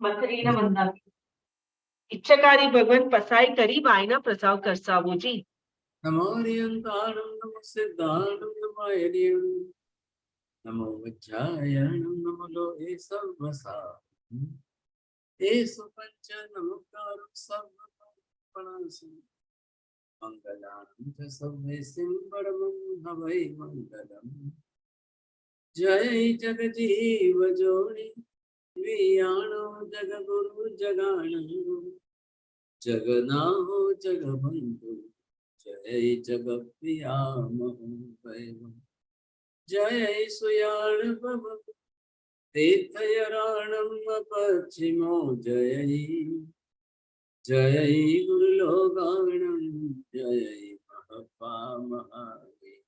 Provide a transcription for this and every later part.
मंत्रीला म्हणतात, इच्छकारी भगवन पसाई करी बायना प्रसाव करसावोजी. नमो हरियंताणं नमो सिद्धाणं नमो हरियं नमो वज्रायणं नमो लोहे सर्वसारं तेषु पंच नमोकार सर्वपणासु मंगलानं च सर्वेसिं परमं हवै मंगलम् जय जगजीव जोनि वियाणो जगगुरु जगाणो जगनाहो जगबंधु जय जगप्रिया महोदय जय सुयाण भव तीर्थयराणम पश्चिमो जय जय गुरुलोगाणम जय महपा महादेव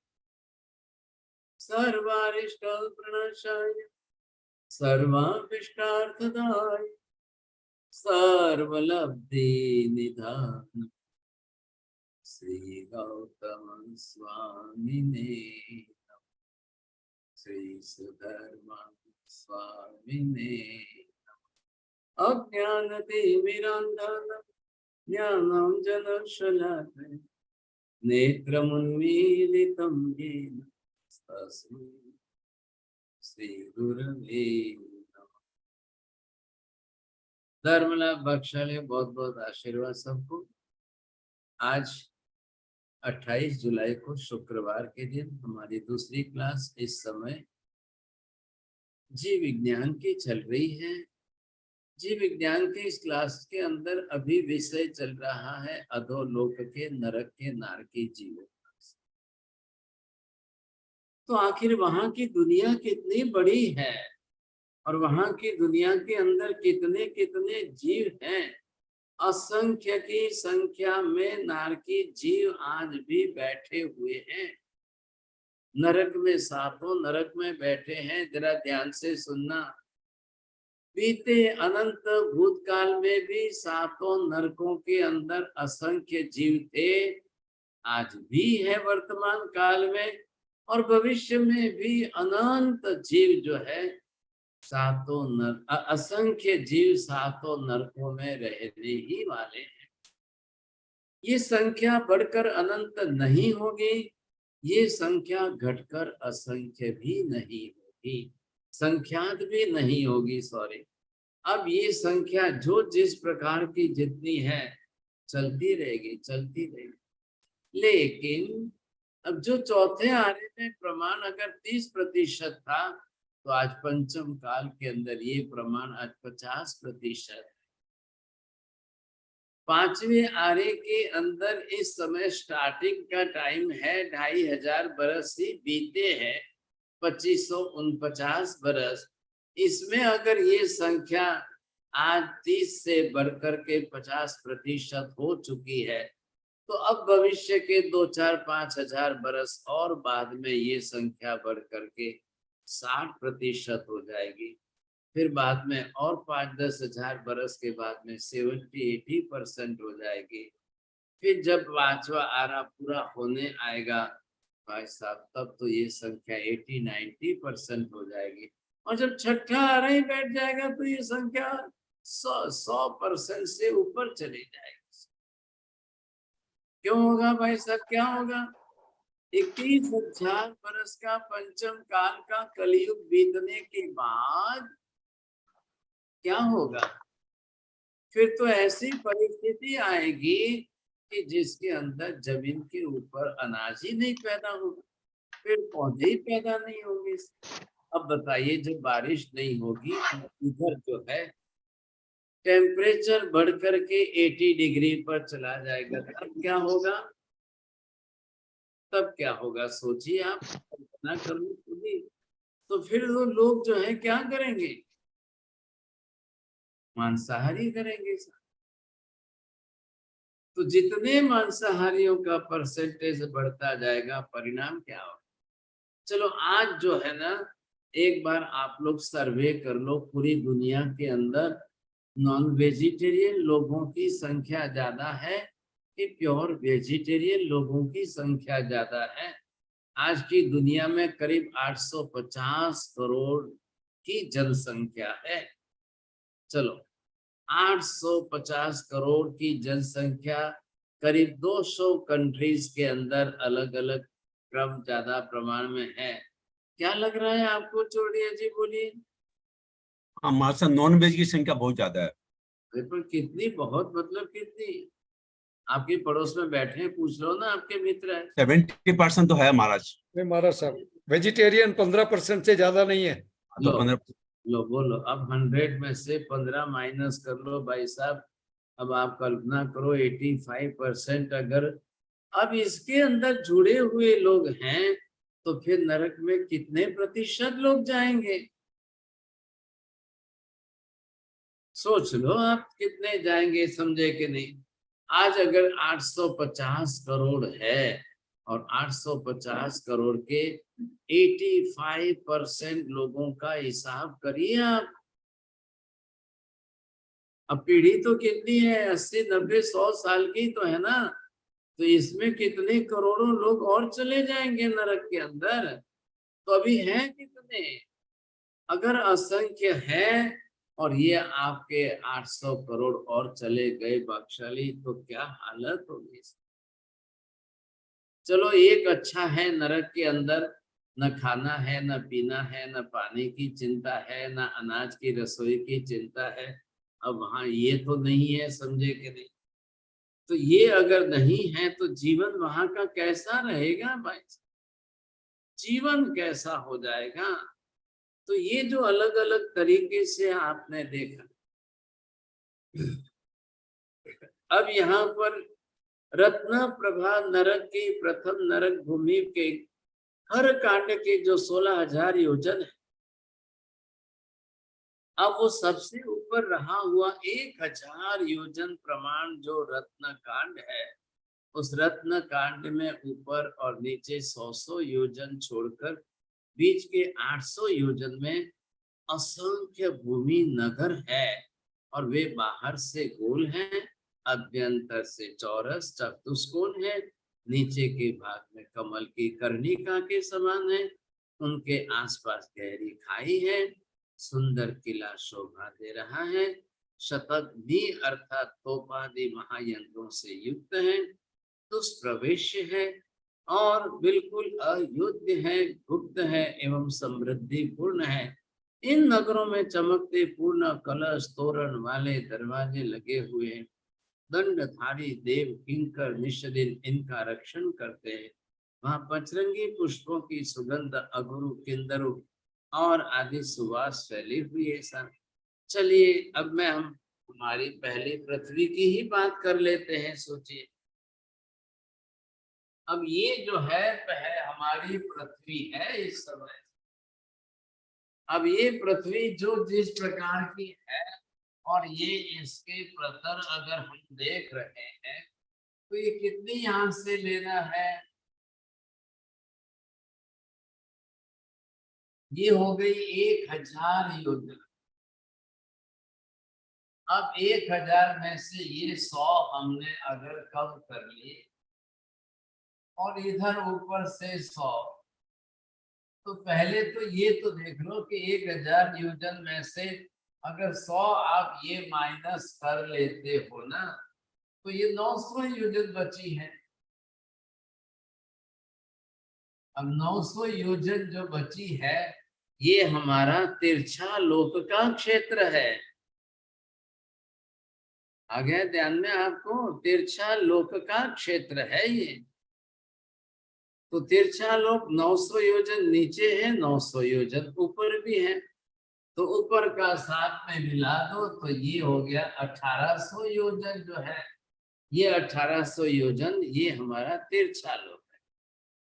सर्वारिष्ट प्रणशाय सर्वाभिष्टार्थदाय सर्वलब्धि निधान श्री गौतम स्वामिने श्री सुधर्मा स्वामिने अज्ञानतिमिरान्धः ज्ञानाञ्जनशलाकया नेत्रमुन्मीलितं येन तस्मै श्रीगुरवे नमः। धर्मलाभ बख्शाले बहुत बहुत आशीर्वाद सबको। आज 28 जुलाई को शुक्रवार के दिन हमारी दूसरी क्लास इस समय जीव विज्ञान की चल रही है। जीव विज्ञान के इस क्लास के अंदर अभी विषय चल रहा है अधोलोक के, नरक के, नारकी जीवों। तो आखिर वहां की दुनिया कितनी बड़ी है और वहां की दुनिया के अंदर कितने कितने जीव हैं। असंख्य की संख्या में नारकी जीव आज भी बैठे हुए हैं। नरक में सातों नरक में बैठे हैं। जरा ध्यान से सुनना। बीते अनंत भूतकाल में भी सातों नरकों के अंदर असंख्य जीव थे, आज भी है वर्तमान काल में, और भविष्य में भी अनंत जीव जो है सातों नर असंख्य जीव सातों नरकों में रहने ही वाले हैं। ये संख्या बढ़कर अनंत नहीं होगी, ये संख्या घटकर असंख्य भी नहीं होगी, संख्यात भी नहीं होगी, सॉरी। अब ये संख्या जो जिस प्रकार की जितनी है चलती रहेगी, चलती रहेगी। लेकिन अब जो चौथे आरे में प्रमाण अगर 30% था, तो आज पंचम काल के अंदर ये प्रमाण आज 50%। पांचवें आरे के अंदर इस समय स्टार्टिंग का टाइम है 2500 बरस ही बीते हैं, 2549 बरस। इसमें अगर ये संख्या आज 30 से बढ़कर के 50% हो चुकी है, तो अब भविष्य के 2-4-5 हजार बरस और बाद में ये संख्या बढ़ करके 60% हो जाएगी। फिर बाद में और 5-10 हजार बरस के बाद में 70-80% हो जाएगी। फिर जब 5वां आरा पूरा होने आएगा भाई साहब, तब तो ये संख्या 80-90% हो जाएगी। और जब छठा आरा ही बैठ जाएगा तो ये संख्या 100% से ऊपर चली जाएगी। क्यों होगा भाई साहब, क्या होगा? 21,000 बरस का पंचम काल का कलयुग बीतने के बाद क्या होगा? फिर तो ऐसी परिस्थिति आएगी कि जिसके अंदर जमीन के ऊपर अनाज ही नहीं पैदा होगा, फिर पौधे ही पैदा नहीं होंगे। अब बताइए, जब बारिश नहीं होगी इधर जो है टेम्परेचर बढ़कर के 80 डिग्री पर चला जाएगा, तब क्या होगा? तब क्या होगा सोचिए आप, कल्पना कर लो खुद ही। तो फिर वो लोग जो है क्या करेंगे? मांसाहारी करेंगे। तो जितने मांसाहारियों का परसेंटेज बढ़ता जाएगा, परिणाम क्या होगा? चलो आज जो है ना, एक बार आप लोग सर्वे कर लो, पूरी दुनिया के अंदर नॉन वेजिटेरियन लोगों की संख्या ज्यादा है कि प्योर वेजिटेरियन लोगों की संख्या ज्यादा है? आज की दुनिया में करीब 850 करोड़ की जनसंख्या है। चलो 850 करोड़ की जनसंख्या, करीब 200 कंट्रीज के अंदर अलग अलग क्रम ज्यादा प्रमाण में है। क्या लग रहा है आपको चौड़िया जी, बोलिए। हाँ मास्टर, नॉन वेज की संख्या बहुत ज्यादा है। अरे पर कितनी, बहुत मतलब कितनी? आपके पड़ोस में बैठे हैं, पूछ लो ना, आपके मित्र है। 70% तो है महाराज। नहीं महाराज साहब, वेजिटेरियन 15% से ज्यादा नहीं है। तो लो 15। लो बोलो, अब 100 में से 15 माइनस कर लो भाई साहब। अब आप कल्पना करो 85% अगर अब इसके अंदर जुड़े हुए लोग हैं, तो फिर नरक में कितने प्रतिशत लोग जाएंगे? सोच लो आप कितने जाएंगे, समझे कि नहीं? आज अगर 850 करोड़ है और 850 करोड़ के 85% लोगों का हिसाब करिए आप। अब पीढ़ी तो कितनी है, 80 90 100 साल की तो है ना, तो इसमें कितने करोड़ों लोग और चले जाएंगे नरक के अंदर? तो अभी हैं कितने? अगर असंख्य है और ये आपके 800 करोड़ और चले गए बख्शाली, तो क्या हालत होगी? चलो एक अच्छा है, नरक के अंदर न खाना है, न पीना है, न पानी की चिंता है, न अनाज की रसोई की चिंता है। अब वहां ये तो नहीं है, समझे कि नहीं? तो ये अगर नहीं है तो जीवन वहां का कैसा रहेगा भाई? जीवन कैसा हो जाएगा? तो ये जो अलग अलग तरीके से आपने देखा, अब यहाँ पर रत्न प्रभा नरक की प्रथम नरक भूमि के हर कांड के जो 16,000 योजन है, अब वो सबसे ऊपर रहा हुआ 1,000 योजन प्रमाण जो रत्न कांड है, उस रत्न कांड में ऊपर और नीचे 100 योजन छोड़कर बीच के 800 योजन में असंख्य भूमि नगर है, और वे बाहर से गोल हैं, अभ्यंतर से चौरस चतुष्कोण है, नीचे के भाग में कमल की कर्णिका के समान है, उनके आसपास गहरी खाई है, सुंदर किला शोभा दे रहा है, शतग्नि अर्थात तोपादि महायंत्रों से युक्त है, दुष्प्रवेश है और बिल्कुल अयुद्ध है, गुप्त है एवं समृद्धि पूर्ण है। इन नगरों में चमकते पूर्ण कलश तोरण वाले दरवाजे लगे हुए हैं। दंडधारी देव किंकर निष्दिन इनका रक्षण करते हैं। वहां पंचरंगी पुष्पों की सुगंध अगुरु किंदरु और आदि सुवास फैली हुई है। सर चलिए अब मैं हम हमारी पहली पृथ्वी की ही बात कर लेते हैं। सोचिए, अब ये जो है हमारी पृथ्वी है इस समय। अब ये पृथ्वी जो जिस प्रकार की है और ये इसके प्रतर अगर हम देख रहे हैं, तो ये कितनी यहाँ से लेना है? ये हो गई 1,000 योजन। अब 1,000 में से ये 100 हमने अगर कम कर लिए और इधर ऊपर से 100, तो पहले तो ये तो देख लो कि 1,000 योजन में से अगर 100 आप ये माइनस कर लेते हो ना, तो ये 900 योजन बची है। अब 900 योजन जो बची है, ये हमारा तिरछा लोक का क्षेत्र है। आ गया ध्यान में आपको? तिरछा लोक का क्षेत्र है ये। तो तिरछा लोक 900 योजन नीचे है, 900 योजन ऊपर भी है, तो ऊपर का साथ में मिला दो तो ये हो गया 1,800 योजन जो है, ये 1,800 योजन ये हमारा तिरछा लोक है।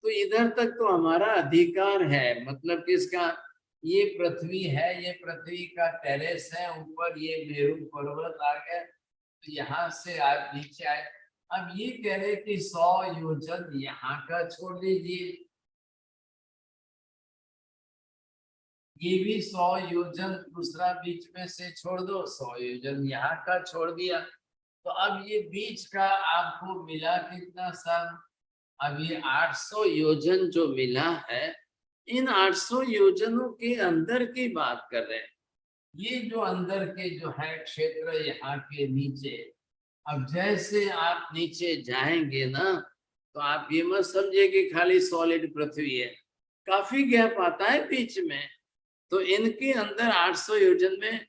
तो इधर तक तो हमारा अधिकार है, मतलब किसका? ये पृथ्वी है, ये पृथ्वी का टेरेस है, ऊपर ये मेरू पर्वत आ गया, तो यहाँ से आप नीचे आए। अब ये कह रहे कि 100 योजन यहाँ का छोड़ दीजिए, ये भी 100 योजन दूसरा बीच में से छोड़ दो, 100 योजन यहाँ का छोड़ दिया, तो अब ये बीच का आपको मिला कितना सा? अब ये 800 योजन जो मिला है, इन 800 योजनों के अंदर की बात कर रहे हैं। ये जो अंदर के जो है क्षेत्र यहाँ के नीचे, अब जैसे आप नीचे जाएंगे ना, तो आप ये मत समझिए कि खाली सॉलिड पृथ्वी है, काफी गैप आता है बीच में। तो इनके अंदर 800 योजन में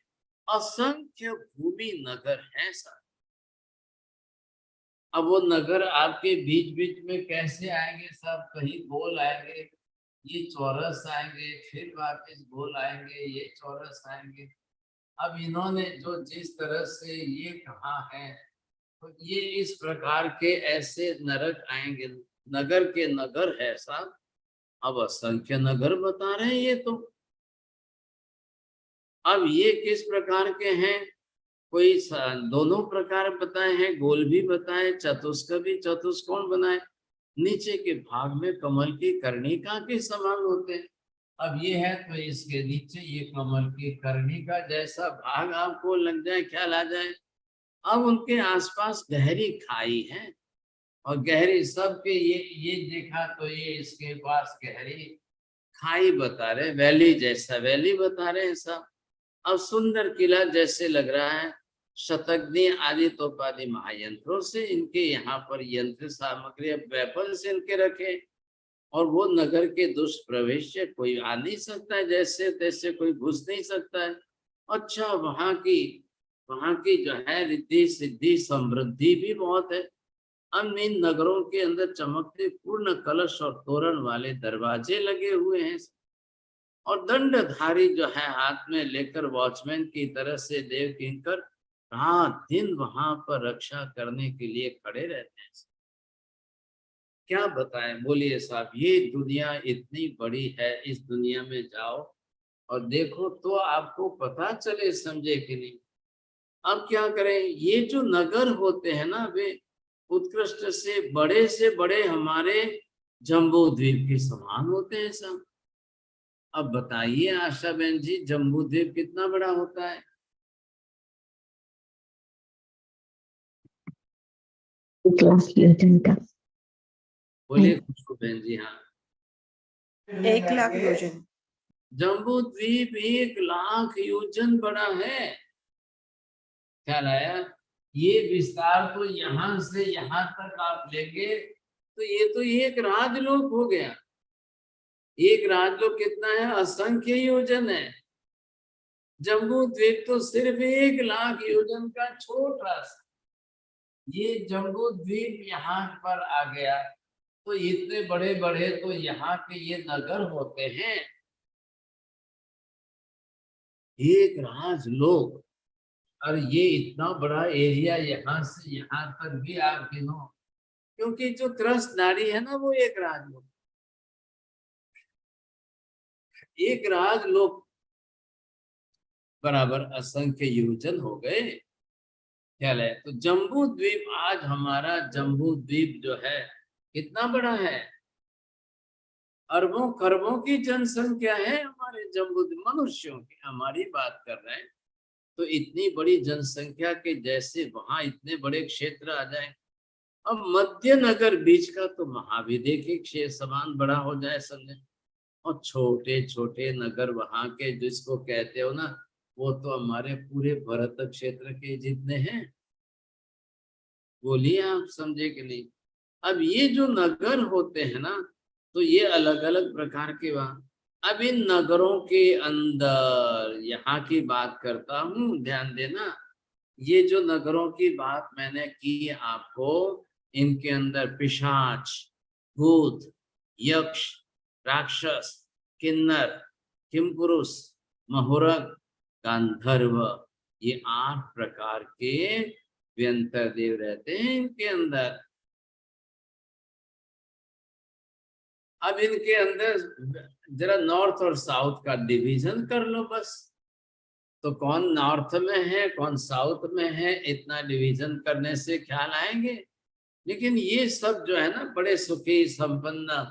असंख्य भूमि नगर हैं सर। अब वो नगर आपके बीच बीच में कैसे आएंगे सब, कहीं गोल आएंगे, ये चौरस आएंगे, फिर वापस गोल आएंगे, ये चौरस आएंगे। अब इन्होंने जो जिस तरह से ये कहा है, तो ये इस प्रकार के ऐसे नरक आएंगे, नगर के नगर है साहब। अब असंख्य नगर बता रहे हैं ये तो। अब ये किस प्रकार के हैं, कोई दोनों प्रकार बताए हैं, गोल भी बताए, चतुष्क भी, चतुष्कोण बनाए। नीचे के भाग में कमल की कर्णिका के समान होते हैं। अब ये है तो इसके नीचे ये कमल की कर्णिका जैसा भाग आपको लग जाए, ख्याल आ जाए। अब उनके आसपास गहरी खाई है, और गहरी सबके ये देखा तो ये इसके पास गहरी खाई बता रहे, वैली जैसा वैली बता रहे हैं सब। अब सुंदर किला जैसे लग रहा है, शतग्नि आदि तोपादि महायंत्रों से इनके यहाँ पर यंत्र सामग्री वेपन से इनके रखे, और वो नगर के दुष्प्रवेश से कोई आ नहीं सकता है, जैसे तैसे कोई घुस नहीं सकता है। अच्छा, वहाँ की जो है रिद्धि सिद्धि समृद्धि भी बहुत है। अब इन नगरों के अंदर चमकते पूर्ण कलश और तोरण वाले दरवाजे लगे हुए हैं, और दंडधारी जो है हाथ में लेकर वॉचमैन की तरह से देव किंकर रात दिन वहां पर रक्षा करने के लिए खड़े रहते हैं। क्या बताएं, बोलिए साहब, ये दुनिया इतनी बड़ी है, इस दुनिया में जाओ और देखो तो आपको पता चले, समझे कि नहीं। अब क्या करें, ये जो नगर होते हैं ना, वे उत्कृष्ट से बड़े हमारे जम्बू द्वीप के समान होते हैं सब। अब बताइए आशा बहन जी, जम्बू द्वीप कितना बड़ा होता है? योजन का बोलिए खुशबू बहन जी। हाँ, 1,00,000 योजन। जम्बू द्वीप 1,00,000 योजन बड़ा है। ख्याल आया? ये विस्तार तो यहाँ से यहाँ तक आप लेंगे तो ये तो एक राजलोक हो गया। एक राजलोक कितना है? असंख्य योजन है। जम्बू द्वीप तो सिर्फ 1,00,000 योजन का छोटा सा, ये जम्बू द्वीप यहाँ पर आ गया। तो इतने बड़े बड़े तो यहाँ के ये नगर होते हैं, एक राजलोक। और ये इतना बड़ा एरिया, यहाँ से यहाँ तक भी आप गिनो, क्योंकि जो त्रस्त नारी है ना, वो एक राजलोक, एक राजलोक बराबर असंख्य योजन हो गए। ख्याल है? तो जम्बू द्वीप, आज हमारा जम्बू द्वीप जो है कितना बड़ा है, अरबों खरबों की जनसंख्या है हमारे जम्बू द्वीप, मनुष्यों की हमारी बात कर रहे हैं। तो इतनी बड़ी जनसंख्या के जैसे वहां इतने बड़े क्षेत्र आ जाए। अब मध्य नगर बीच का तो महाविद्य के क्षेत्र समान बड़ा हो जाए समझे, और छोटे छोटे नगर वहां के जिसको कहते हो ना, वो तो हमारे पूरे भरत क्षेत्र के जितने हैं। बोलिए आप समझे कि नहीं। अब ये जो नगर होते हैं ना, तो ये अलग अलग प्रकार के वहां। अब इन नगरों के अंदर यहाँ की बात करता हूँ, ध्यान देना। ये जो नगरों की बात मैंने की आपको, इनके अंदर पिशाच, भूत, यक्ष, राक्षस, किन्नर, किमपुरुष, महुरक, गांधर्व, ये 8 प्रकार के व्यंतर देव रहते हैं इनके अंदर। अब इनके अंदर जरा नॉर्थ और साउथ का डिवीजन कर लो बस, तो कौन नॉर्थ में है कौन साउथ में है, इतना डिवीजन करने से ख्याल आएंगे। लेकिन ये सब जो है ना, बड़े सुखी संपन्न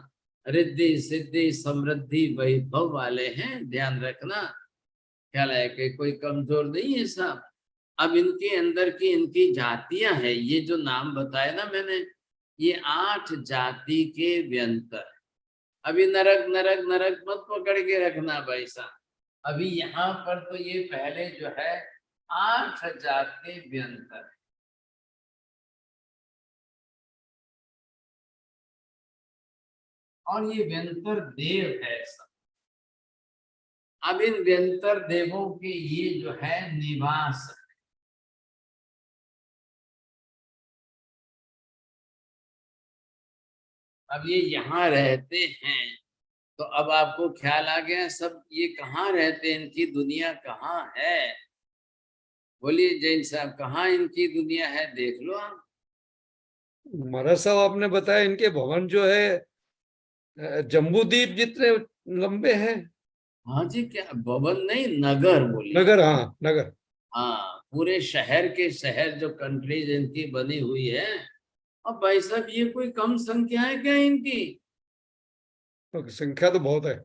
रिद्धि सिद्धि समृद्धि वैभव वाले हैं, ध्यान रखना। ख्याल है कि कोई कमजोर नहीं है सब। अब इनके अंदर की इनकी जातियां हैं, ये जो नाम बताए ना मैंने, ये 8 जाति के व्यंतर। अभी नरक नरक नरक मत पकड़ के रखना भाई साहब, अभी यहाँ पर तो ये पहले जो है 8000 के व्यंतर, और ये व्यंतर देव है सब। अब इन व्यंतर देवों के ये जो है निवास है। अब ये यहाँ रहते हैं, तो अब आपको ख्याल आ गया सब ये कहाँ रहते हैं, इनकी दुनिया कहाँ है? बोलिए जैन साहब, कहाँ इनकी दुनिया है, देख लो आप। महाराज साहब आपने बताया इनके भवन जो है जम्बूद्वीप जितने लंबे हैं। हाँ जी, क्या भवन नहीं, नगर बोलिए। नगर, हाँ नगर। हाँ, पूरे शहर के शहर जो कंट्रीज इनकी बनी हुई है। अब भाई साहब ये कोई कम संख्या है क्या इनकी? तो संख्या तो बहुत है।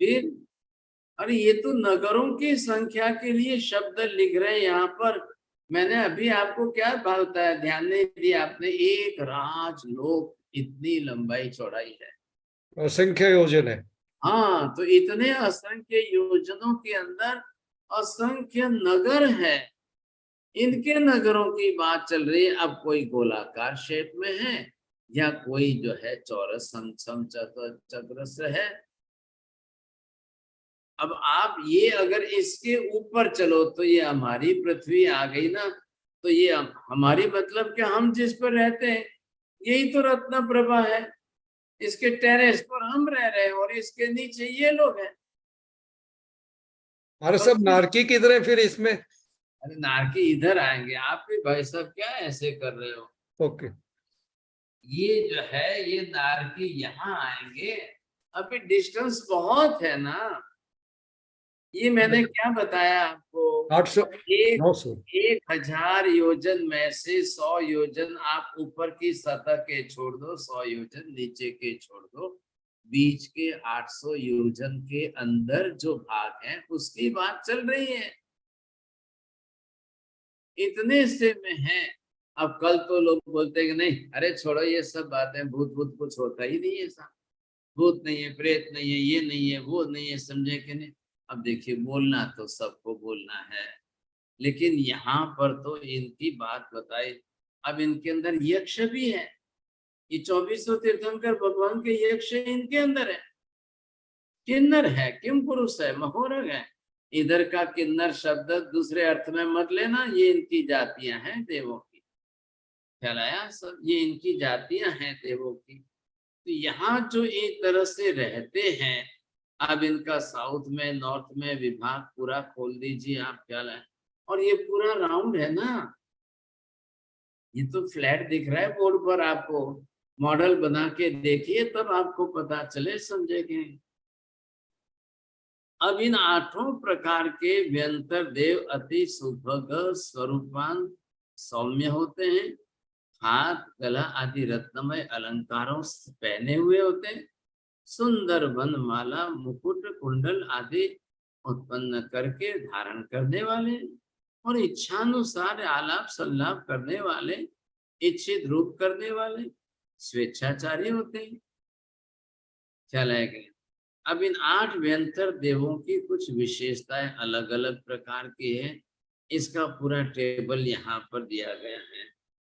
फिर अरे ये तो नगरों की संख्या के लिए शब्द लिख रहे हैं यहाँ पर। मैंने अभी आपको क्या बात बताया, ध्यान नहीं दिया आपने, एक राजलोक इतनी लंबाई चौड़ाई है, असंख्य योजन है। हाँ, तो इतने असंख्य योजनों के अंदर असंख्य नगर है। इनके नगरों की बात चल रही है। अब कोई गोलाकार शेप में है या कोई जो है चौरस चक्र है। अब आप ये अगर इसके ऊपर चलो तो ये हमारी पृथ्वी आ गई ना, तो ये हमारी मतलब क्या, हम जिस पर रहते हैं यही तो रत्न प्रभा है। इसके टेरेस पर हम रह रहे हैं और इसके नीचे ये लोग हैं। अरे सब नारकी किधर है फिर इसमें? अरे नारकी इधर आएंगे, आप भी भाई साहब क्या ऐसे कर रहे हो? ओके। ये जो है ये नारकी यहाँ आएंगे। अभी डिस्टेंस बहुत है ना। ये मैंने क्या बताया आपको, 800 900 1000 योजन में से 100 योजन आप ऊपर की सतह के छोड़ दो, 100 योजन नीचे के छोड़ दो, बीच के 800 योजन के अंदर जो भाग है उसकी बात चल रही है। इतने से में है। अब कल तो लोग बोलते हैं कि नहीं, अरे छोड़ो ये सब बातें, भूत भूत कुछ होता ही नहीं है, साहब भूत नहीं है, प्रेत नहीं है, ये नहीं है, वो नहीं है, समझे कि नहीं? अब देखिए, बोलना तो सबको बोलना है, लेकिन यहाँ पर तो इनकी बात बताई। अब इनके अंदर यक्ष भी है, ये 2400 तीर्थंकर भगवान के यक्ष इनके अंदर है, किन्नर है, किम पुरुष है, महोरग है। इधर का किन्नर शब्द दूसरे अर्थ में मत लेना, ये इनकी जातियां हैं देवों की, ख्याल आया सब, ये इनकी जातियां हैं देवों की। तो यहाँ जो एक तरह से रहते हैं, अब इनका साउथ में नॉर्थ में विभाग पूरा खोल दीजिए आप, ख्याल है। और ये पूरा राउंड है ना, ये तो फ्लैट दिख रहा है बोर्ड पर, आपको मॉडल बना के देखिए तब आपको पता चले, समझेंगे। अब इन 8 प्रकार के व्यंतर देव अति सुभग स्वरूपान सौम्य होते हैं, हाथ गला आदि रत्नमय अलंकारों से पहने हुए होते हैं, सुंदर वन माला मुकुट कुंडल आदि उत्पन्न करके धारण करने वाले, और इच्छानुसार आलाप संलाप करने वाले, इच्छित रूप करने वाले, स्वेच्छाचारी होते हैं, ख्याल है कि? अब इन 8 व्यंतर देवों की कुछ विशेषताएं अलग अलग प्रकार की है। इसका पूरा टेबल यहाँ पर दिया गया है।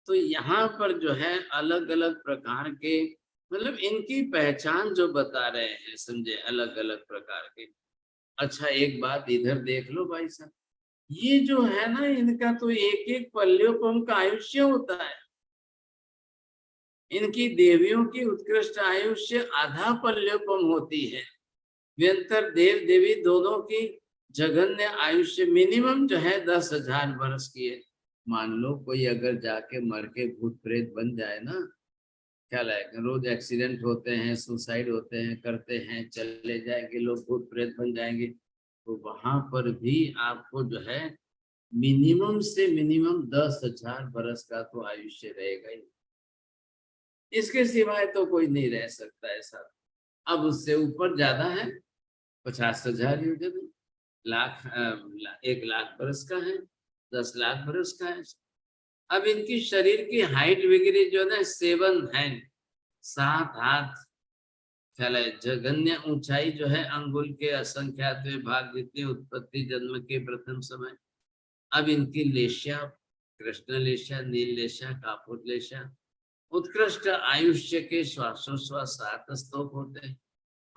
तो यहाँ पर जो है अलग अलग प्रकार के, मतलब इनकी पहचान जो बता रहे हैं, समझे, अलग अलग प्रकार के। अच्छा एक बात इधर देख लो भाई साहब, ये जो है ना इनका तो एक एक पल्योपम का आयुष्य होता है। इनकी देवियों की उत्कृष्ट आयुष्य आधा पल्योपम होती है। व्यंतर देव देवी दोनों की जघन्य आयुष्य मिनिमम जो है 10,000 वर्ष की है। मान लो कोई अगर जाके मर के भूत प्रेत बन जाए ना, क्या लगेगा, रोज एक्सीडेंट होते हैं, सुसाइड होते हैं, करते हैं, चले जाएंगे लोग, भूत प्रेत बन जाएंगे, तो वहां पर भी आपको जो है मिनिमम से मिनिमम 10,000 वर्ष का तो आयुष्य रहेगा ही। इसके सिवाय तो कोई नहीं रह सकता ऐसा। अब उससे ऊपर ज्यादा है, 50,000 योजन, लाख 1,00,000 वर्ष का है, 10 लाख वर्ष का है। अब इनकी शरीर की हाइट वगैरह जो है ना 7 हैंड, 7 हाथ, चले जगन्य ऊंचाई जो है अंगुल के असंख्यात भाग जितनी उत्पत्ति जन्म के प्रथम समय। अब इनकी लेशा, कृष्ण लेशा, नील लेशा, कापुर लेशा, उत्कृष्ट आयुष्य के श्वासोश्वास 7 स्तूप होते हैं।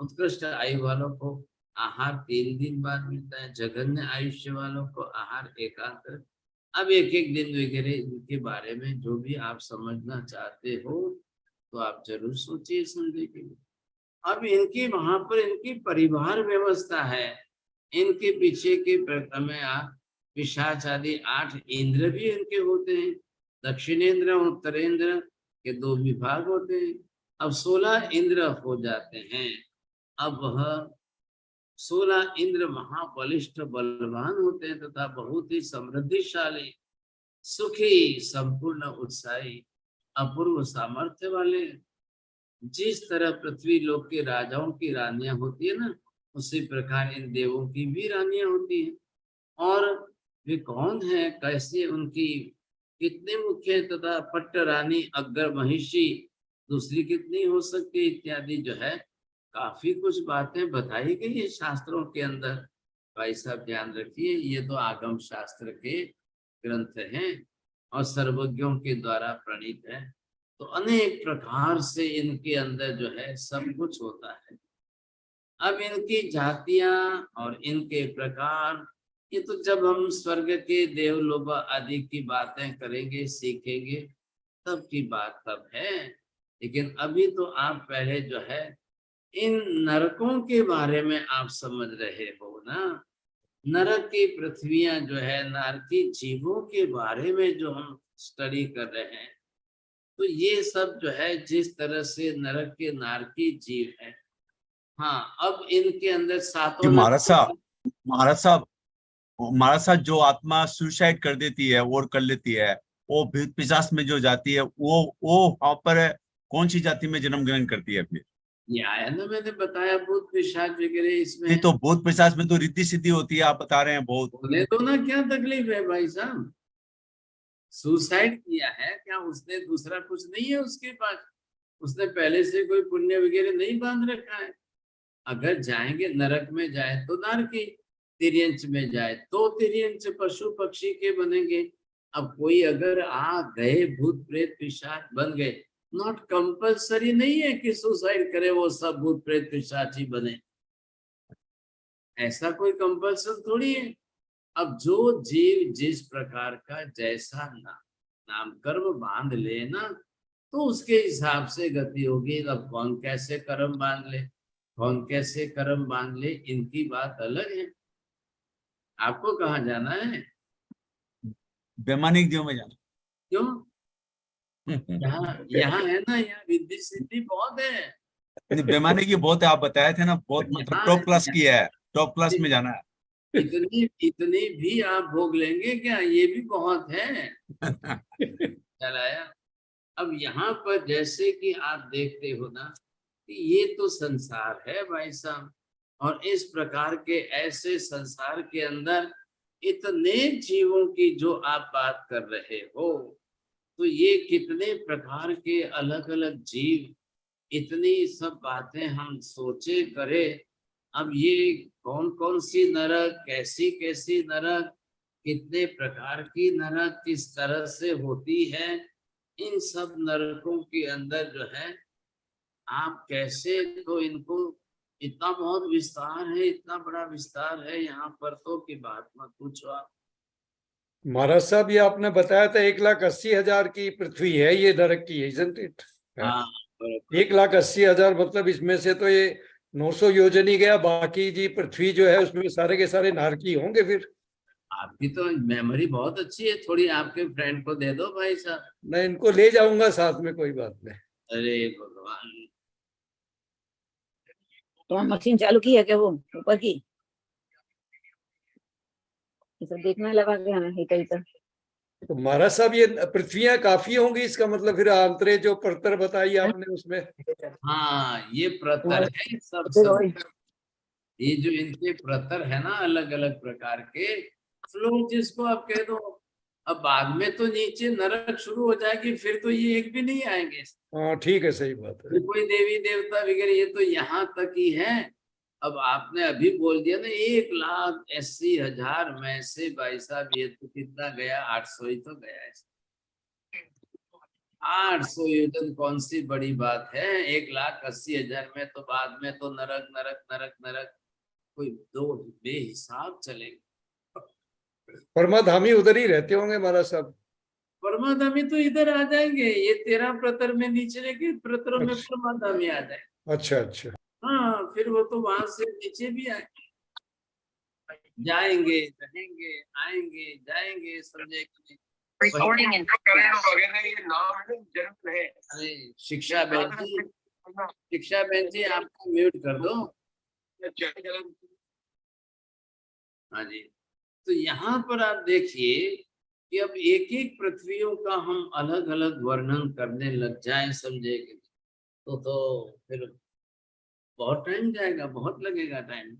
उत्कृष्ट आयु वालों को आहार 3 दिन बाद मिलता है, जघन्य आयुष्य वालों को आहार एकांतर। अब एक एक दिन वगैरह इनके बारे में जो भी आप समझना चाहते हो तो आप जरूर सोचिए समझे के लिए। अब इनकी वहां पर इनकी परिवार व्यवस्था है। इनके पीछे के में आप पिशाच आदि 8 इंद्र भी इनके होते हैं। दक्षिणेंद्र और उत्तरेंद्र के 2 विभाग होते हैं। अब 16 इंद्र हो जाते हैं। अब वह 16 इंद्र महाबलिष्ठ बलवान होते हैं तथा बहुत ही समृद्धिशाली, सुखी, संपूर्ण, उत्साही, अपूर्व सामर्थ्य वाले। जिस तरह पृथ्वी लोक के राजाओं की रानियां होती है ना, उसी प्रकार इन देवों की भी रानियां होती है। और वे कौन है, कैसे, उनकी कितने मुख्य तथा पट्ट रानी, अग्र महिषी, दूसरी कितनी हो सकती इत्यादि जो है काफी कुछ बातें बताई गई है शास्त्रों के अंदर। भाई साहब ध्यान रखिए, ये तो आगम शास्त्र के ग्रंथ हैं और सर्वज्ञों के द्वारा प्रणीत है। तो अनेक प्रकार से इनके अंदर जो है सब कुछ होता है। अब इनकी जातियां और इनके प्रकार, ये तो जब हम स्वर्ग के देवलोक आदि की बातें करेंगे, सीखेंगे, तब की बात तब है। लेकिन अभी तो आप पहले जो है इन नरकों के बारे में आप समझ रहे हो ना। नरक की पृथ्वियां जो है, नरकी जीवों के बारे में जो हम स्टडी कर रहे हैं, तो ये सब जो है जिस तरह से नरक के नारकी जीव है। हाँ, अब इनके अंदर जी सातों महाराज साहब जो आत्मा सुसाइड कर देती है और कर लेती है, वो भूत पिशाच में जो जाती है, वो वहां पर कौन सी जाति में जन्म ग्रहण करती है फिर? ये आया ना, मैंने बताया भूत पिशाच वगैरह इसमें। नहीं तो भूत पिशाच में तो रिद्धि सिद्धि होती है, आप बता रहे हैं बहुत। बोले तो ना, क्या तकलीफ है भाई साहब? सुसाइड किया है, क्या उसने दूसरा कुछ नहीं है उसके पास? उसने पहले से कोई पुण्य वगैरह नहीं बांध रखा है। अगर जाएंगे नरक में जाए तो नरकी, तिर्यंच में जाए तो तिर्यंच, पशु पक्षी के बनेंगे। अब कोई अगर आ गए भूत प्रेत पिशाच बन गए, नॉट कंपल्सरी नहीं है कि सुसाइड करे वो सब भूत प्रेत पिशाच ही बने, ऐसा कोई कंपल्सन थोड़ी है। अब जो जीव जिस प्रकार का जैसा नाम कर्म बांध ले ना, तो उसके हिसाब से गति होगी। अब कौन कैसे कर्म बांध ले, कौन कैसे कर्म बांध ले, इनकी बात अलग है। आपको कहाँ जाना है? वैमानिक जीव में जाना। क्यों? यहाँ है ना, यहाँ रिद्धि सिद्धि बहुत है। वैमानिक की बहुत है, आप बताए थे ना, बहुत मतलब यहाँ टॉप क्लास की है, टॉप क्लास में जाना है। इतनी भी आप भोग लेंगे क्या? ये भी बहुत है। चलाया। अब यहाँ पर जैसे कि आप देखते हो ना कि ये तो संसार है भाई साहब, और इस प्रकार के ऐसे संसार के अंदर इतने जीवों की जो आप बात कर रहे हो, तो ये कितने प्रकार के अलग अलग जीव, इतनी सब बातें हम सोचे करें। अब ये कौन कौन सी नरक, कैसी कैसी नरक, कितने प्रकार की नरक किस तरह से होती है, इन सब नरकों के अंदर जो है आप कैसे, तो इनको इतना बहुत विस्तार है, इतना बड़ा विस्तार है यहाँ पर तो कि बात मत पूछो आप। महाराज साहब, ये आपने बताया था 1,80,000 की पृथ्वी है, ये नरक की, isn't it? हाँ, 1,80,000 मतलब इसमें से तो ये 900 योजन ही गया, बाकी जी पृथ्वी जो है उसमें सारे के सारे नारकी होंगे फिर। आपकी तो मेमोरी बहुत अच्छी है, थोड़ी आपके फ्रेंड को दे दो भाई साहब। मैं इनको ले जाऊंगा साथ में, कोई बात नहीं। अरे भगवान, तो मशीन चालू की है क्या वो ऊपर की? ये सब देखने लगा के हमें इधर। तो महाराज साहब, ये पृथ्वियां काफी होंगी, इसका मतलब फिर आंतरे जो परतर बताई आपने उसमें। हाँ ये प्रतर है सब। ये जो इनके प्रतर है ना, अलग अलग प्रकार के फ्लोर, जिसको आप कह दो, अब बाद में तो नीचे नरक शुरू हो जाएगी, फिर तो ये एक भी नहीं आएंगे। हाँ ठीक है, सही बात है। ये कोई देवी देवता वगैरह, ये तो यहाँ तक ही है। अब आपने अभी बोल दिया ना 1,80,000 में से, भाई साहब ये तो कितना गया, 800 ही तो गया है। 800 योजन कौन सी बड़ी बात है, 1,80,000 में तो बाद में तो नरक नरक नरक नरक कोई दो बेहिसाब चलेगा। परमाधामी उधर ही रहते होंगे महाराज साहब। परमाधामी तो इधर आ जाएंगे, ये 13 प्रतर में निचले के प्रतरों में अच्छा। परमाधामी आ जाएंगे। अच्छा अच्छा। हाँ, फिर वो तो वहां से नीचे भी आएंगे, जाएंगे, रहेंगे, आएंगे, जाएंगे, समझे कि रिकॉर्डिंग इन अरे शिक्षा बहन जी, शिक्षा बहन जी आपको म्यूट कर दो। हाँ जी, तो यहाँ पर आप देखिए कि अब एक एक पृथ्वियों का हम अलग अलग वर्णन करने लग जाए, समझे कि तो फिर बहुत टाइम जाएगा, बहुत लगेगा टाइम।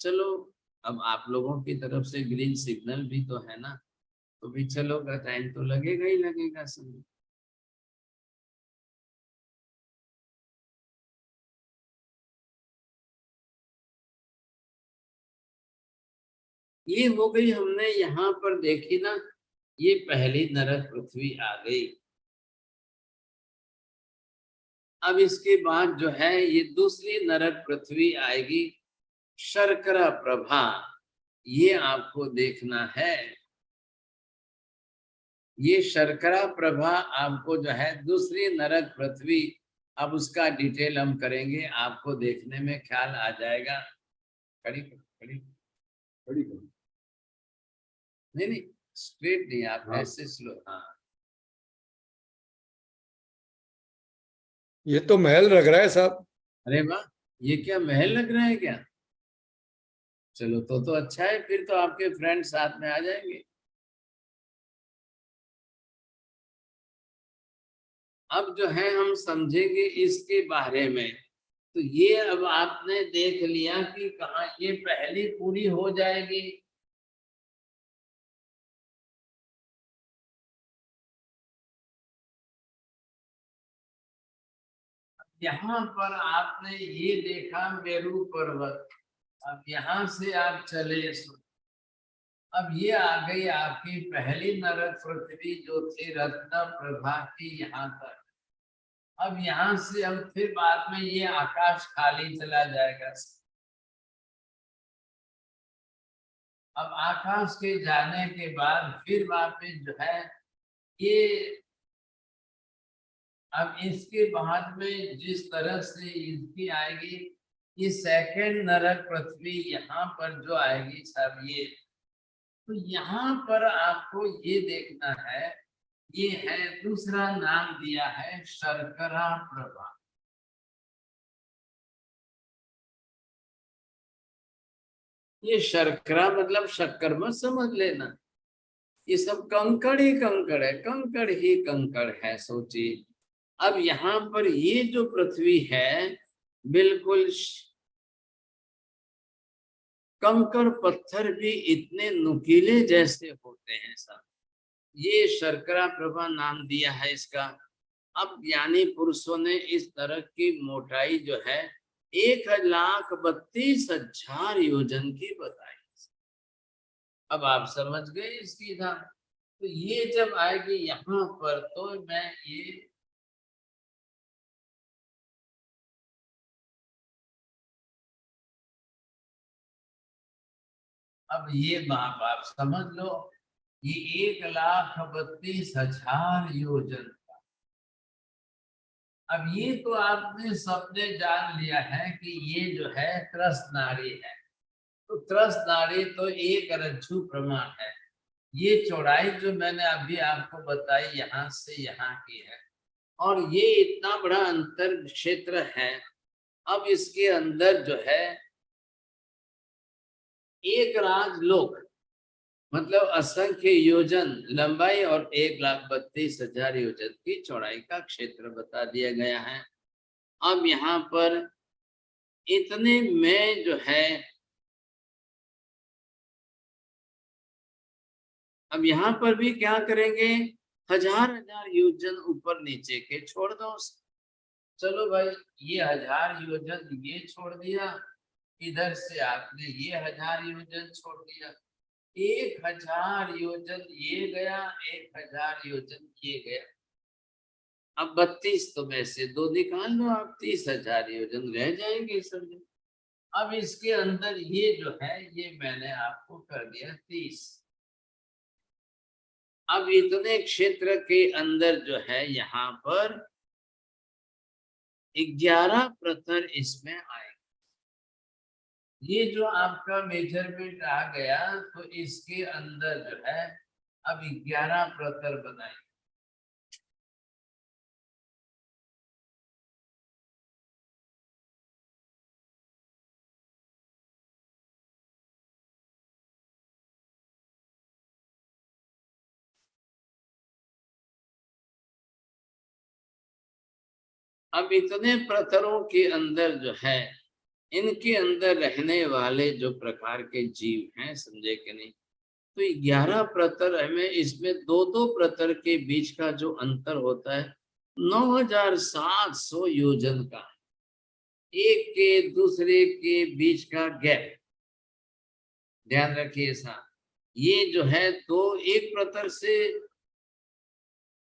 चलो, अब आप लोगों की तरफ से ग्रीन सिग्नल भी तो है ना, तो भी चलोगा, टाइम तो लगेगा ही लगेगा समझो। ये हो गई, हमने यहाँ पर देखी ना, ये पहली नरक पृथ्वी आ गई। अब इसके बाद जो है ये दूसरी नरक पृथ्वी आएगी, शर्करा प्रभा। ये आपको देखना है, ये शर्करा प्रभा आपको जो है दूसरी नरक पृथ्वी, अब उसका डिटेल हम करेंगे, आपको देखने में ख्याल आ जाएगा। खड़ी खड़ी खड़ी करो, नहीं नहीं स्ट्रेट नहीं, आप ऐसे स्लो। हाँ, ये तो महल लग रहा है साहब। अरे वाह, ये क्या महल लग रहा है क्या? चलो तो अच्छा है, फिर तो आपके फ्रेंड साथ में आ जाएंगे। अब जो है हम समझेंगे इसके बारे में। तो ये अब आपने देख लिया कि कहाँ ये पहली पूरी हो जाएगी। यहाँ पर आपने ये देखा मेरू पर्वत, अब यहाँ से आप चले, अब ये आ गई आपकी पहली नरक पृथ्वी जो थी रत्न प्रभा की, यहाँ तक। अब यहाँ से अब फिर बाद में ये आकाश खाली चला जाएगा। अब आकाश के जाने के बाद फिर वापस जो है ये, अब इसके बाद में जिस तरह से इसकी आएगी, ये सेकंड नरक पृथ्वी यहाँ पर जो आएगी सब ये, तो यहाँ पर आपको ये देखना है, ये है दूसरा नाम दिया है शर्करा प्रभा। ये शर्करा मतलब शक्कर मत समझ लेना, ये सब कंकड़ ही कंकड़ है, कंकड़ ही कंकड़ है, सोचिए। अब यहाँ पर ये जो पृथ्वी है बिल्कुल कंकड़ पत्थर भी इतने नुकीले जैसे होते हैं सब, ये शर्करा प्रभा नाम दिया है इसका। अब ज्ञानी पुरुषों ने इस तरह की मोटाई जो है 1,32,000 योजन की बताई। अब आप समझ गए इसकी धाम। तो ये जब आएगी यहाँ पर, तो मैं ये अब ये बाप आप समझ लो, ये 1,32,000 योजन का। अब ये तो आपने सबने जान लिया है कि ये जो है त्रस नाड़ी है, तो त्रस नाड़ी तो एक रज्जु प्रमाण है। ये चौड़ाई जो मैंने अभी आपको बताई यहाँ से यहाँ की है, और ये इतना बड़ा अंतर क्षेत्र है। अब इसके अंदर जो है 1,00,000 मतलब असंख्य योजन लंबाई और 1,32,000 योजन की चौड़ाई का क्षेत्र बता दिया गया है। अब यहाँ पर इतने में जो है, अब यहाँ पर भी क्या करेंगे, हजार हजार योजन ऊपर नीचे के छोड़ दो। चलो भाई, ये हजार योजन ये छोड़ दिया, इधर से आपने ये हजार योजन छोड़ दिया, 1000 योजन ये गया, 1000 योजन ये गया। अब 32 तो में से 2 निकाल लो आप, 30,000 योजन रह जाएंगे समझो। अब इसके अंदर ये जो है ये मैंने आपको कर दिया 30। अब इतने क्षेत्र के अंदर जो है यहाँ पर 11 प्रतर इसमें आएगा। ये जो आपका मेजरमेंट आ गया तो इसके अंदर जो है अब 11 प्रतर बनाएंगे। अब इतने प्रतरों के अंदर जो है इनके अंदर रहने वाले जो प्रकार के जीव हैं, समझे कि नहीं, तो 11 प्रतर हमें इसमें 2-2 प्रतर के बीच का जो अंतर होता है 9700 योजन का, एक के दूसरे के बीच का गैप ध्यान रखिए साहब। ये जो है दो एक प्रतर से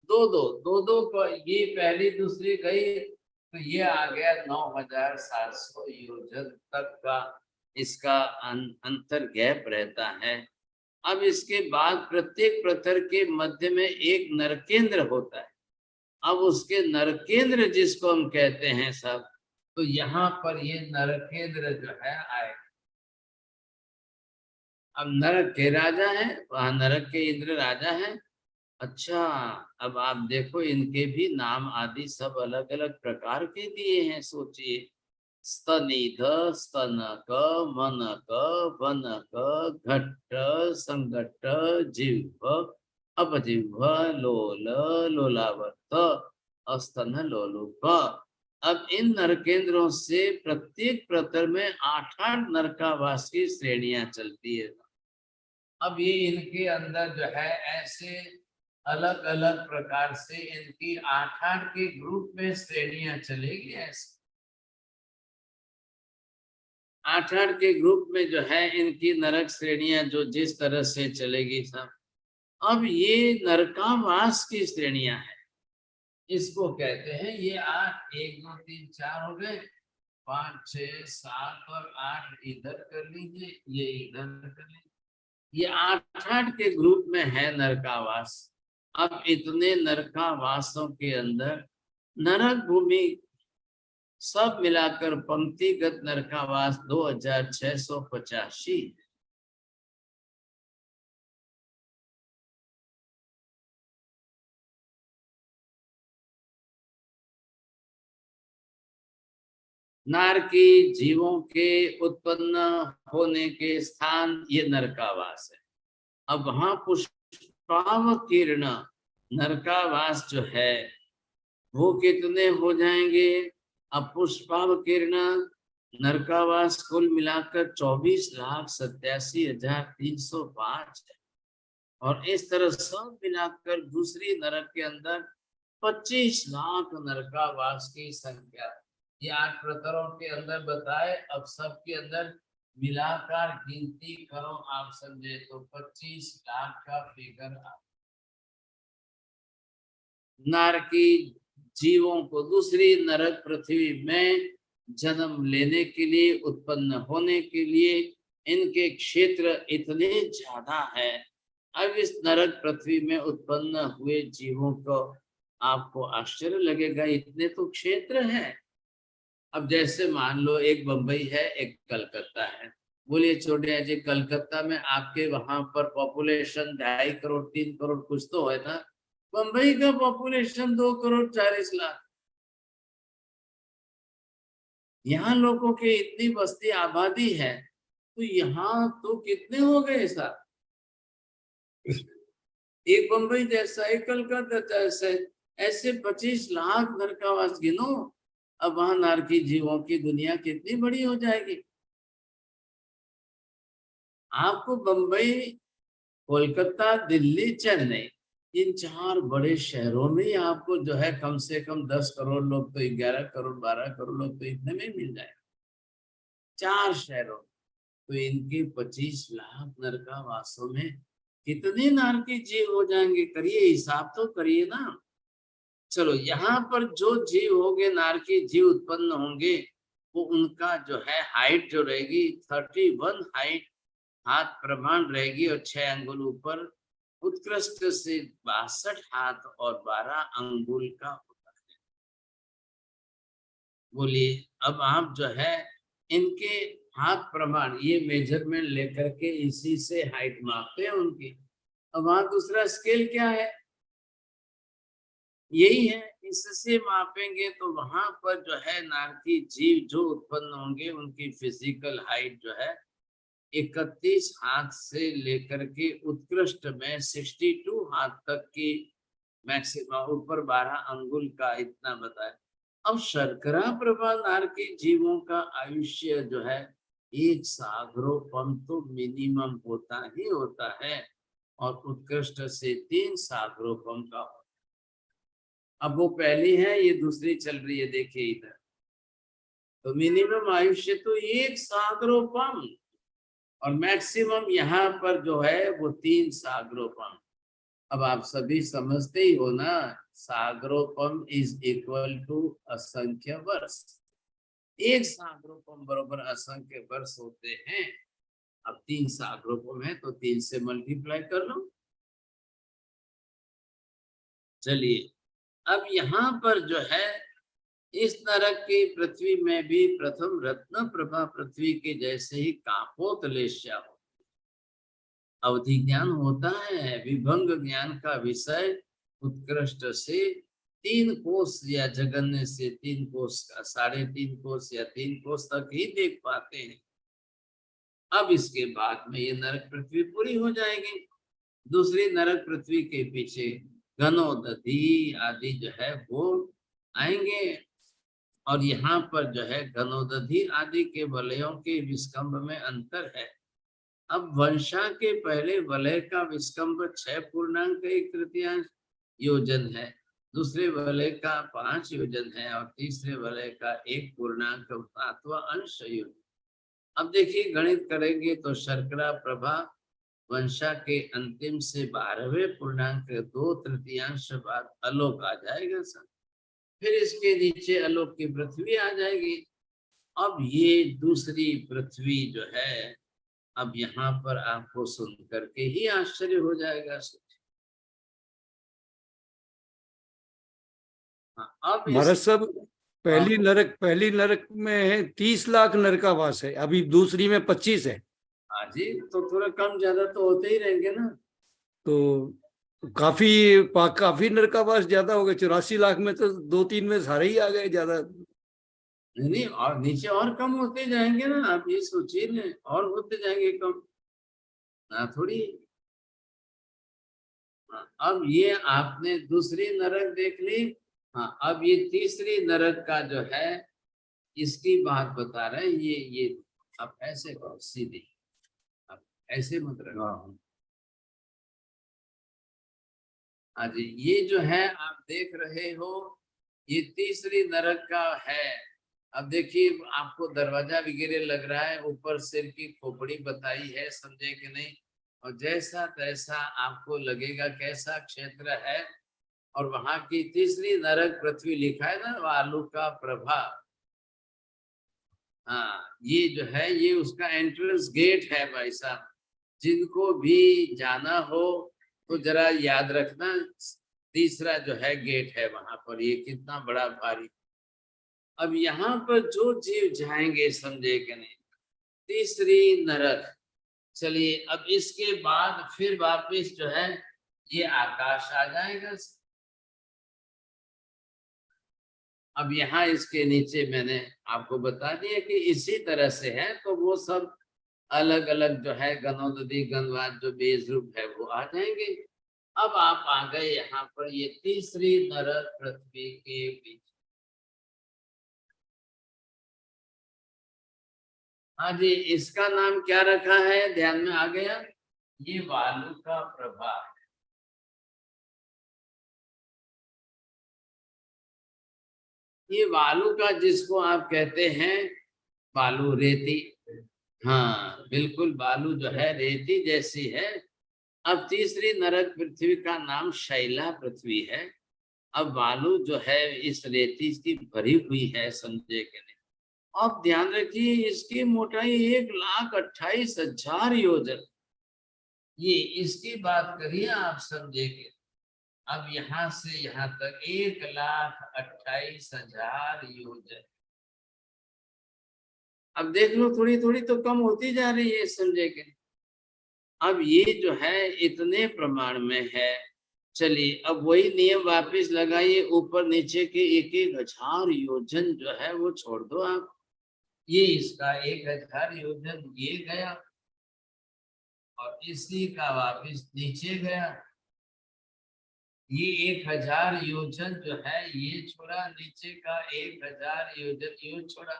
दो का ये पहली दूसरी गई तो ये आ गया 9700 योजन तक का इसका अंतर गैप रहता है। अब इसके बाद प्रत्येक प्रतर के मध्य में एक नरकेंद्र होता है। अब उसके नरकेंद्र जिसको हम कहते हैं सब, तो यहाँ पर ये नरकेंद्र जो है आएगा। अब नरक के राजा है, वहां नरक के इंद्र राजा है। अच्छा, अब आप देखो इनके भी नाम आदि सब अलग अलग प्रकार के दिए हैं। सोचिए, स्तनिध, स्तनक, मनक, वनक, घट्ट, संघट्ट, जिह्व, अपजिह्व, लोल, लोलावत, अस्तन, लोलुप। अब इन नरकेंद्रों से प्रत्येक प्रतर में 8-8 नरकावास की श्रेणियां चलती है। अब ये इनके अंदर जो है ऐसे अलग अलग प्रकार से इनकी 8-8 के ग्रुप में श्रेणियां चलेगी। ऐसे 8-8 के ग्रुप में जो है इनकी नरक श्रेणियां जो जिस तरह से चलेगी सब। अब ये नरकावास की श्रेणियां हैं, इसको कहते हैं ये 8, 1 2 3 4 हो गए, 5 6 7 और 8 इधर कर लीजिए, ये इधर कर लीजिए। ये 8-8 के ग्रुप में है नरकावास। अब इतने नरकावासों के अंदर नरक भूमि सब मिलाकर पंक्तिगत नरकावास 2685। नारकी जीवों के उत्पन्न होने के स्थान ये नरकावास है। अब वहां पुष्पावकीर्ण नरकावास जो है वो कितने हो जाएंगे। अब पुष्पावकीर्ण नरकावास कुल मिलाकर 24,87,305 है। और इस तरह सब मिलाकर दूसरी नरक के अंदर 25 लाख नरकावास की संख्या ये 8 प्रतरों के अंदर बताए। अब सब के अंदर मिलाकर गिनती करो आप समझे तो 25 लाख का फिगर। नारकी जीवों को दूसरी नरक पृथ्वी में जन्म लेने के लिए, उत्पन्न होने के लिए इनके क्षेत्र इतने ज्यादा है। अब इस नरक पृथ्वी में उत्पन्न हुए जीवों को आपको आश्चर्य लगेगा, इतने तो क्षेत्र हैं। अब जैसे मान लो एक बंबई है, एक कलकत्ता है। बोलिए छोटे जी, कलकत्ता में आपके वहां पर पॉपुलेशन 2.5 करोड़ 3 करोड़ कुछ तो है ना। बंबई का पॉपुलेशन 2 करोड़ 40 लाख। यहाँ लोगों की इतनी बस्ती आबादी है, तो यहाँ तो कितने हो गए साहब। एक बंबई जैसा, एक कलकत्ता जैसा, ऐसे 25 लाख नरकावास गिनो। अब वहां नारकी जीवों की दुनिया कितनी बड़ी हो जाएगी। आपको बंबई कोलकाता, दिल्ली, चेन्नई, इन 4 बड़े शहरों में ही आपको जो है कम से कम 10 करोड़ लोग तो 11 करोड़ 12 करोड़ लोग तो इतने में मिल जाए। 4 शहरों, तो इनके 25 लाख नरकावासों में कितने नारकी जीव हो जाएंगे? करिए हिसाब तो करिए ना। चलो, यहाँ पर जो जीव होंगे, नारकी जीव उत्पन्न होंगे, वो उनका जो है हाइट जो रहेगी 31 हाइट, हाथ प्रमाण रहेगी, और 6 अंगुल ऊपर उत्कृष्ट से 62 हाथ और 12 अंगुल का होता है। बोलिए, अब आप जो है इनके हाथ प्रमाण, ये मेजरमेंट लेकर के इसी से हाइट मापते हैं उनकी। अब वहां दूसरा स्केल क्या है? यही है, इससे मापेंगे तो वहां पर जो है नारकी जीव जो उत्पन्न होंगे, उनकी फिजिकल हाइट जो है 31 हाथ से लेकर के उत्कृष्ट में 62 हाथ तक की मैक्सिमम, ऊपर 12 अंगुल का, इतना बताया। अब शर्करा प्रभा नारकी जीवों का आयुष्य जो है 1 सागरोपम तो मिनिमम होता ही होता है, और उत्कृष्ट से 3 सागरोपम का होता है। अब वो पहली है, ये दूसरी चल रही है, देखिए इधर। तो मिनिमम आयुष्य तो 1 सागरोपम, और मैक्सिमम यहाँ पर जो है वो 3 सागरोपम। अब आप सभी समझते ही हो ना, सागरोपम इज इक्वल टू असंख्य वर्ष। 1 सागरोपम बराबर असंख्य वर्ष होते हैं। अब 3 सागरोपम है तो 3 से मल्टीप्लाई कर लो। चलिए, अब यहाँ पर जो है इस नरक की पृथ्वी में भी प्रथम रत्न प्रभा पृथ्वी के जैसे ही कापोतलेश्या हो, अवधि ज्ञान होता है, विभंग ज्ञान का विषय उत्कृष्ट से 3 कोस या जगन्य से 3 कोस का 3.5 कोस या 3 कोस तक ही देख पाते हैं। अब इसके बाद में ये नरक पृथ्वी पूरी हो जाएगी। दूसरी नरक पृथ्वी के पीछे घनोदधि आदि जो है वो आएंगे, और यहाँ पर जो है घनोदधि आदि के वलयों के विस्कंभ में अंतर है। अब वंशा के पहले वलय का विस्कंभ 6.1 योजन है, दूसरे वलय का 5 योजन है, और तीसरे वलय का 1.7 योजन। अब देखिए, गणित करेंगे तो शर्करा प्रभा वंशा के अंतिम से 12वें पूर्णांक 2/3 बाद अलोक आ जाएगा सर। फिर इसके नीचे अलोक की पृथ्वी आ जाएगी। अब ये दूसरी पृथ्वी जो है, अब यहाँ पर आपको सुन करके ही आश्चर्य हो जाएगा। हाँ, अब महाराज साहब, पहली नरक में 30 लाख नरकावास है, अभी दूसरी में 25 है। हाँ जी, तो थोड़ा कम ज्यादा तो होते ही रहेंगे ना। तो काफी नरकावास ज्यादा हो गए। 84 लाख में तो 2-3 में सारे ही आ गए ज्यादा। नहीं, और नीचे और कम होते जाएंगे ना, आप ये सोचिए ना, और होते जाएंगे कम ना थोड़ी। हाँ, अब ये आपने दूसरी नरक देख ली। हाँ, अब ये तीसरी नरक का जो है इसकी बात बता रहे हैं। ये अब ऐसे करो सीधे, अब ऐसे मत रखो। हाँ जी, ये जो है आप देख रहे हो, ये तीसरी नरक का है। अब देखिए, आपको दरवाजा वगैरह लग रहा है, ऊपर सिर की खोपड़ी बताई है, समझे कि नहीं? और जैसा तैसा आपको लगेगा कैसा क्षेत्र है। और वहां की तीसरी नरक पृथ्वी लिखा है ना, वालु का प्रभा। हाँ, ये जो है ये उसका एंट्रेंस गेट है भाई साहब। जिनको भी जाना हो तो जरा याद रखना, तीसरा जो है गेट है वहां पर। ये कितना बड़ा भारी। अब यहाँ पर जो जीव जाएंगे, समझे कि नहीं, तीसरी नरक। चलिए, अब इसके बाद फिर वापस जो है ये आकाश आ जाएगा। अब यहाँ इसके नीचे मैंने आपको बता दिया कि इसी तरह से है, तो वो सब अलग अलग जो है गनोदधि गणवाद जो बेज रूप है वो आ जाएंगे। अब आप आ गए यहाँ पर ये तीसरी नरक पृथ्वी के बीच। हाँ जी, इसका नाम क्या रखा है, ध्यान में आ गया? ये बालू का प्रभा है। ये बालू का जिसको आप कहते हैं बालू रेती, हाँ बिल्कुल बालू जो है रेती जैसी है। अब तीसरी नरक पृथ्वी का नाम शैला पृथ्वी है। अब बालू जो है इस रेती की भरी हुई है, समझे के नहीं। अब ध्यान रखिए इसकी मोटाई 1,28,000 योजन, ये इसकी बात करिए आप समझेंगे। अब यहाँ से यहाँ तक 1,28,000 योजन। अब देख लो थोड़ी थोड़ी तो कम होती जा रही है, समझे के। अब ये जो है इतने प्रमाण में है। चलिए अब वही नियम वापस लगाइए, ऊपर नीचे के 1,000 योजन जो है वो छोड़ दो आप। ये इसका 1,000 योजन ये गया और इसी का वापस नीचे गया। ये 1,000 योजन जो है ये छोड़ा, नीचे का 1,000 योजन ये छोड़ा,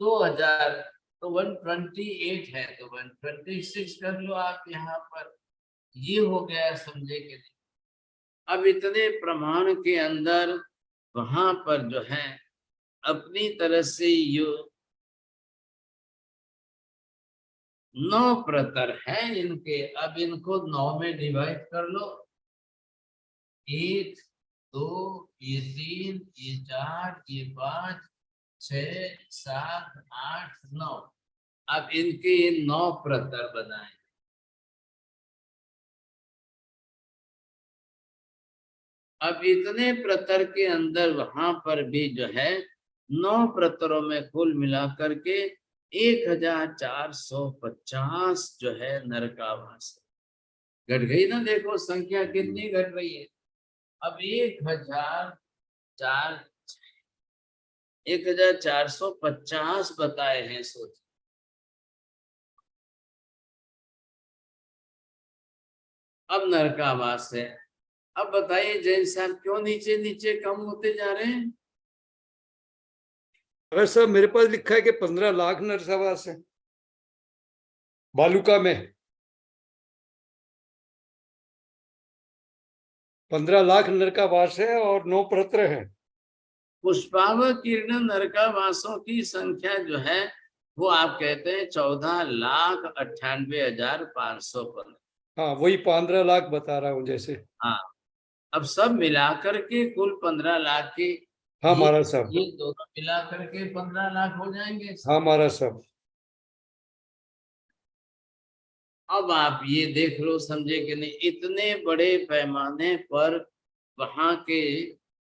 2,000 तो 128 है, तो 126 कर लो आप यहाँ पर। ये हो गया, समझे के नहीं। अब इतने प्रमाण के अंदर वहां पर जो है अपनी तरह से यो 9 प्रतर है इनके। अब इनको 9 में डिवाइड कर लो। 1 2 ये 3 ये 4 ये 5 6 7 8 9। अब इनके 9 प्रतर बनाए। अब इतने प्रतर के अंदर वहां पर भी जो है 9 प्रतरों में कुल मिलाकर के 1,450 जो है नरकावास घट गई ना। देखो संख्या कितनी घट रही है। अब 1,450 बताए हैं, सोच। अब नरकावास है। अब बताइए जैन साहब क्यों नीचे नीचे कम होते जा रहे हैं। अगर सर मेरे पास लिखा है कि 15 लाख नरकावास है बालूका में। 15 लाख नरकावास है और 9 प्रत्र है। पुष्पावकीर्ण नरकावासों की संख्या जो है वो आप कहते हैं 14,98,515। हाँ वही 15 लाख बता रहा हूँ जैसे। हाँ अब सब मिलाकर के कुल 15 लाख की। हाँ महाराज साहब। ये दोनों मिलाकर के 15 लाख हो जाएंगे। हाँ महाराज साहब। अब आप ये देख लो, समझे कि नहीं, इतने बड़े पैमाने पर वहां के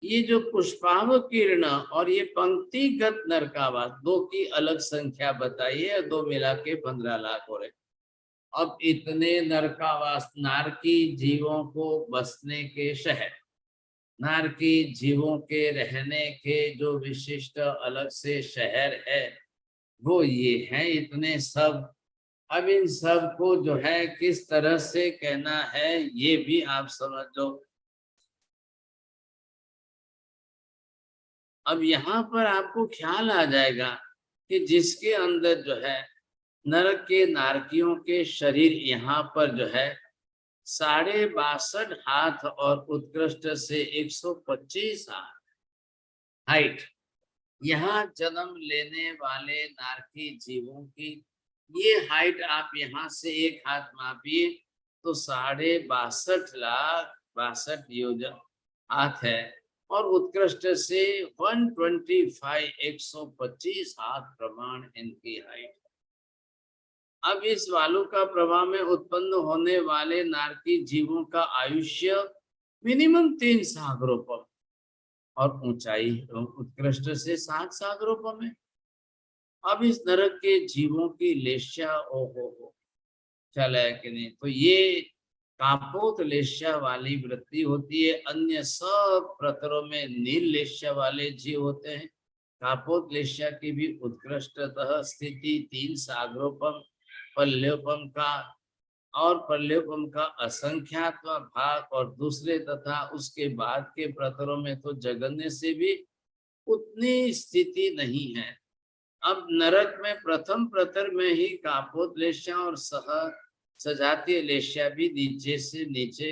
ये जो पुष्पावकीर्ण और ये पंक्तिगत नरकावास दो की अलग संख्या बताइए, 2 मिला के 15 लाख हो रहे। अब इतने नरकावास नारकी जीवों को बसने के शहर, नारकी जीवों के रहने के जो विशिष्ट अलग से शहर है वो ये है इतने सब। अब इन सब को जो है किस तरह से कहना है ये भी आप समझ लो। अब यहाँ पर आपको ख्याल आ जाएगा कि जिसके अंदर जो है नरक के नारकियों के शरीर यहाँ पर जो है 62.5 हाथ और उत्कृष्ट से 125 हाथ हाइट। यहाँ जन्म लेने वाले नारकी जीवों की ये हाइट आप यहाँ से 1 हाथ मापिए तो 62.62 योजन हाथ है और उत्कृष्ट से 125 हाथ प्रमाण इनकी हाइट। अब इस वालू का प्रवाह में उत्पन्न होने वाले नारकी जीवों का आयुष्य मिनिमम 3 सागरोपम और ऊंचाई उत्कृष्ट से 7 सागरोपम है। अब इस नरक के जीवों की लेश्या ओहो चला है कि नहीं, तो ये कापोत लेश्या वाली वृत्ति होती है। अन्य सब प्रतरों में नील लेश्या वाले जीव होते हैं। कापोत लेश्या की भी उत्कृष्टतः स्थिति 3 सागरोपम पल्योपम का और पल्योपम का असंख्यात्म भाग और दूसरे तथा उसके बाद के प्रतरों में तो जगन्य से भी उतनी स्थिति नहीं है। अब नरक में प्रथम प्रतर में ही कापोत लेश्या और सह सजातीय लेशिया भी नीचे से नीचे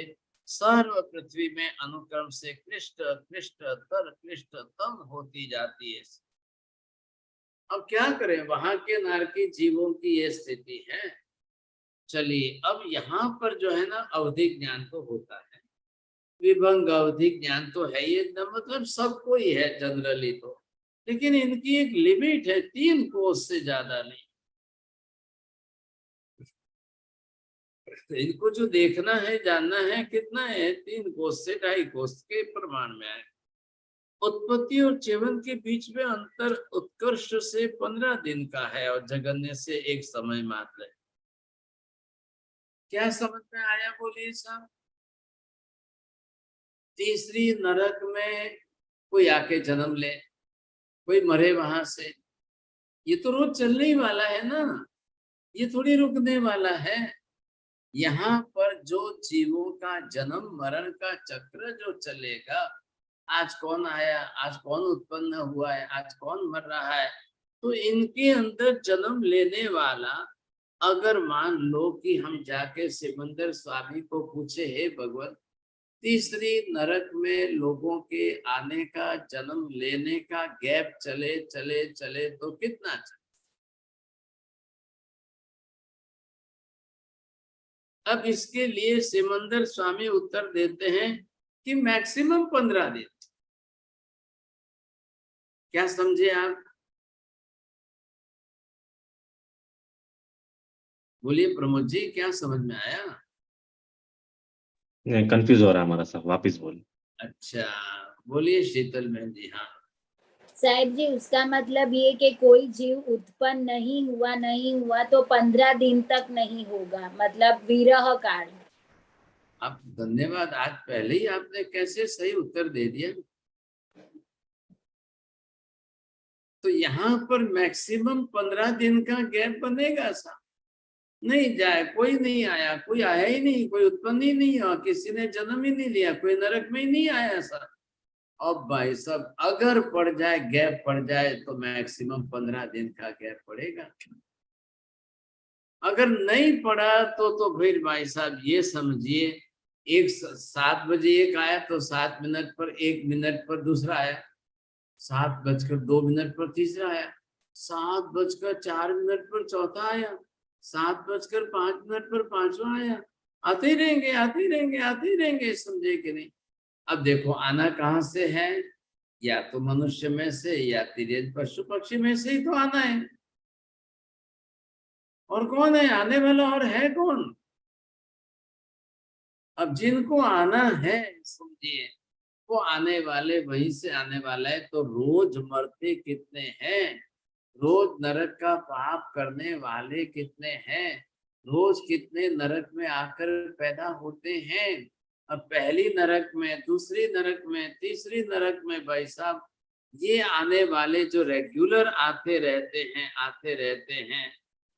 सर्व पृथ्वी में अनुक्रम से क्लिष्ट क्लिष्टतर क्लिष्टतम होती जाती है। अब क्या करें, वहां के नारकी जीवों की ये स्थिति है। चलिए अब यहाँ पर जो है ना अवधिक ज्ञान तो होता है, विभंग अवधिक ज्ञान तो है, ये मतलब सबको ही है जनरली तो, लेकिन इनकी एक लिमिट है, 3 कोस से ज्यादा नहीं। तो इनको जो देखना है जानना है कितना है, 3 कोस से 2.5 कोस के प्रमाण में है। उत्पत्ति और जीवन के बीच में अंतर उत्कर्ष से 15 दिन का है और जगन्य से 1 समय मात्र है। क्या समझ में आया बोलिए साहब? तीसरी नरक में कोई आके जन्म ले, कोई मरे वहां से, ये तो रोज चलने ही वाला है ना, ये थोड़ी रुकने वाला है। यहाँ पर जो जीवों का जन्म मरण का चक्र जो चलेगा, आज कौन आया, आज कौन उत्पन्न हुआ है, आज कौन मर रहा है, तो इनके अंदर जन्म लेने वाला, अगर मान लो कि हम जाके सिमंदर स्वामी को पूछे, हे भगवान तीसरी नरक में लोगों के आने का जन्म लेने का गैप चले चले चले तो कितना चले? अब इसके लिए सिमंदर स्वामी उत्तर देते हैं कि मैक्सिमम 15 दिन। क्या समझे आप? बोलिए प्रमोद जी, क्या समझ में आया? कंफ्यूज हो रहा है हमारा सब, वापिस बोलिए। अच्छा बोलिए शीतल बहन जी। हाँ साहब जी, उसका मतलब ये कि कोई जीव उत्पन्न नहीं हुआ तो 15 दिन तक नहीं होगा, मतलब विरह काल। आप धन्यवाद, आज पहले ही आपने कैसे सही उत्तर दे दिया। तो यहाँ पर मैक्सिमम 15 दिन का गैप बनेगा सा, नहीं जाए, कोई नहीं आया, कोई आया ही नहीं, कोई उत्पन्न ही नहीं हुआ, किसी ने जन्म ही नहीं लिया, कोई नरक में ही नहीं आया सा। अब भाई साहब अगर पड़ जाए, गैप पड़ जाए तो मैक्सिमम 15 दिन का गैप पड़ेगा। अगर नहीं पड़ा तो फिर भाई साहब ये समझिए, 7 बजे एक आया तो 7 मिनट पर 1 मिनट पर दूसरा आया, 7:02 पर तीसरा आया, 7:04 पर चौथा आया, 7:05 पर पांचवा आया, आते ही रहेंगे आते ही रहेंगे आते ही रहेंगे, समझे कि नहीं? अब देखो आना कहाँ से है, या तो मनुष्य में से या तिर्यज पशु पक्षी में से ही तो आना है। और कौन है आने वाला, और है कौन? अब जिनको आना है समझिए, वो आने वाले वहीं से आने वाला है। तो रोज मरते कितने हैं, रोज नरक का पाप करने वाले कितने हैं, रोज कितने नरक में आकर पैदा होते हैं। अब पहली नरक में, दूसरी नरक में, तीसरी नरक में, भाई साहब ये आने वाले जो रेगुलर आते रहते हैं,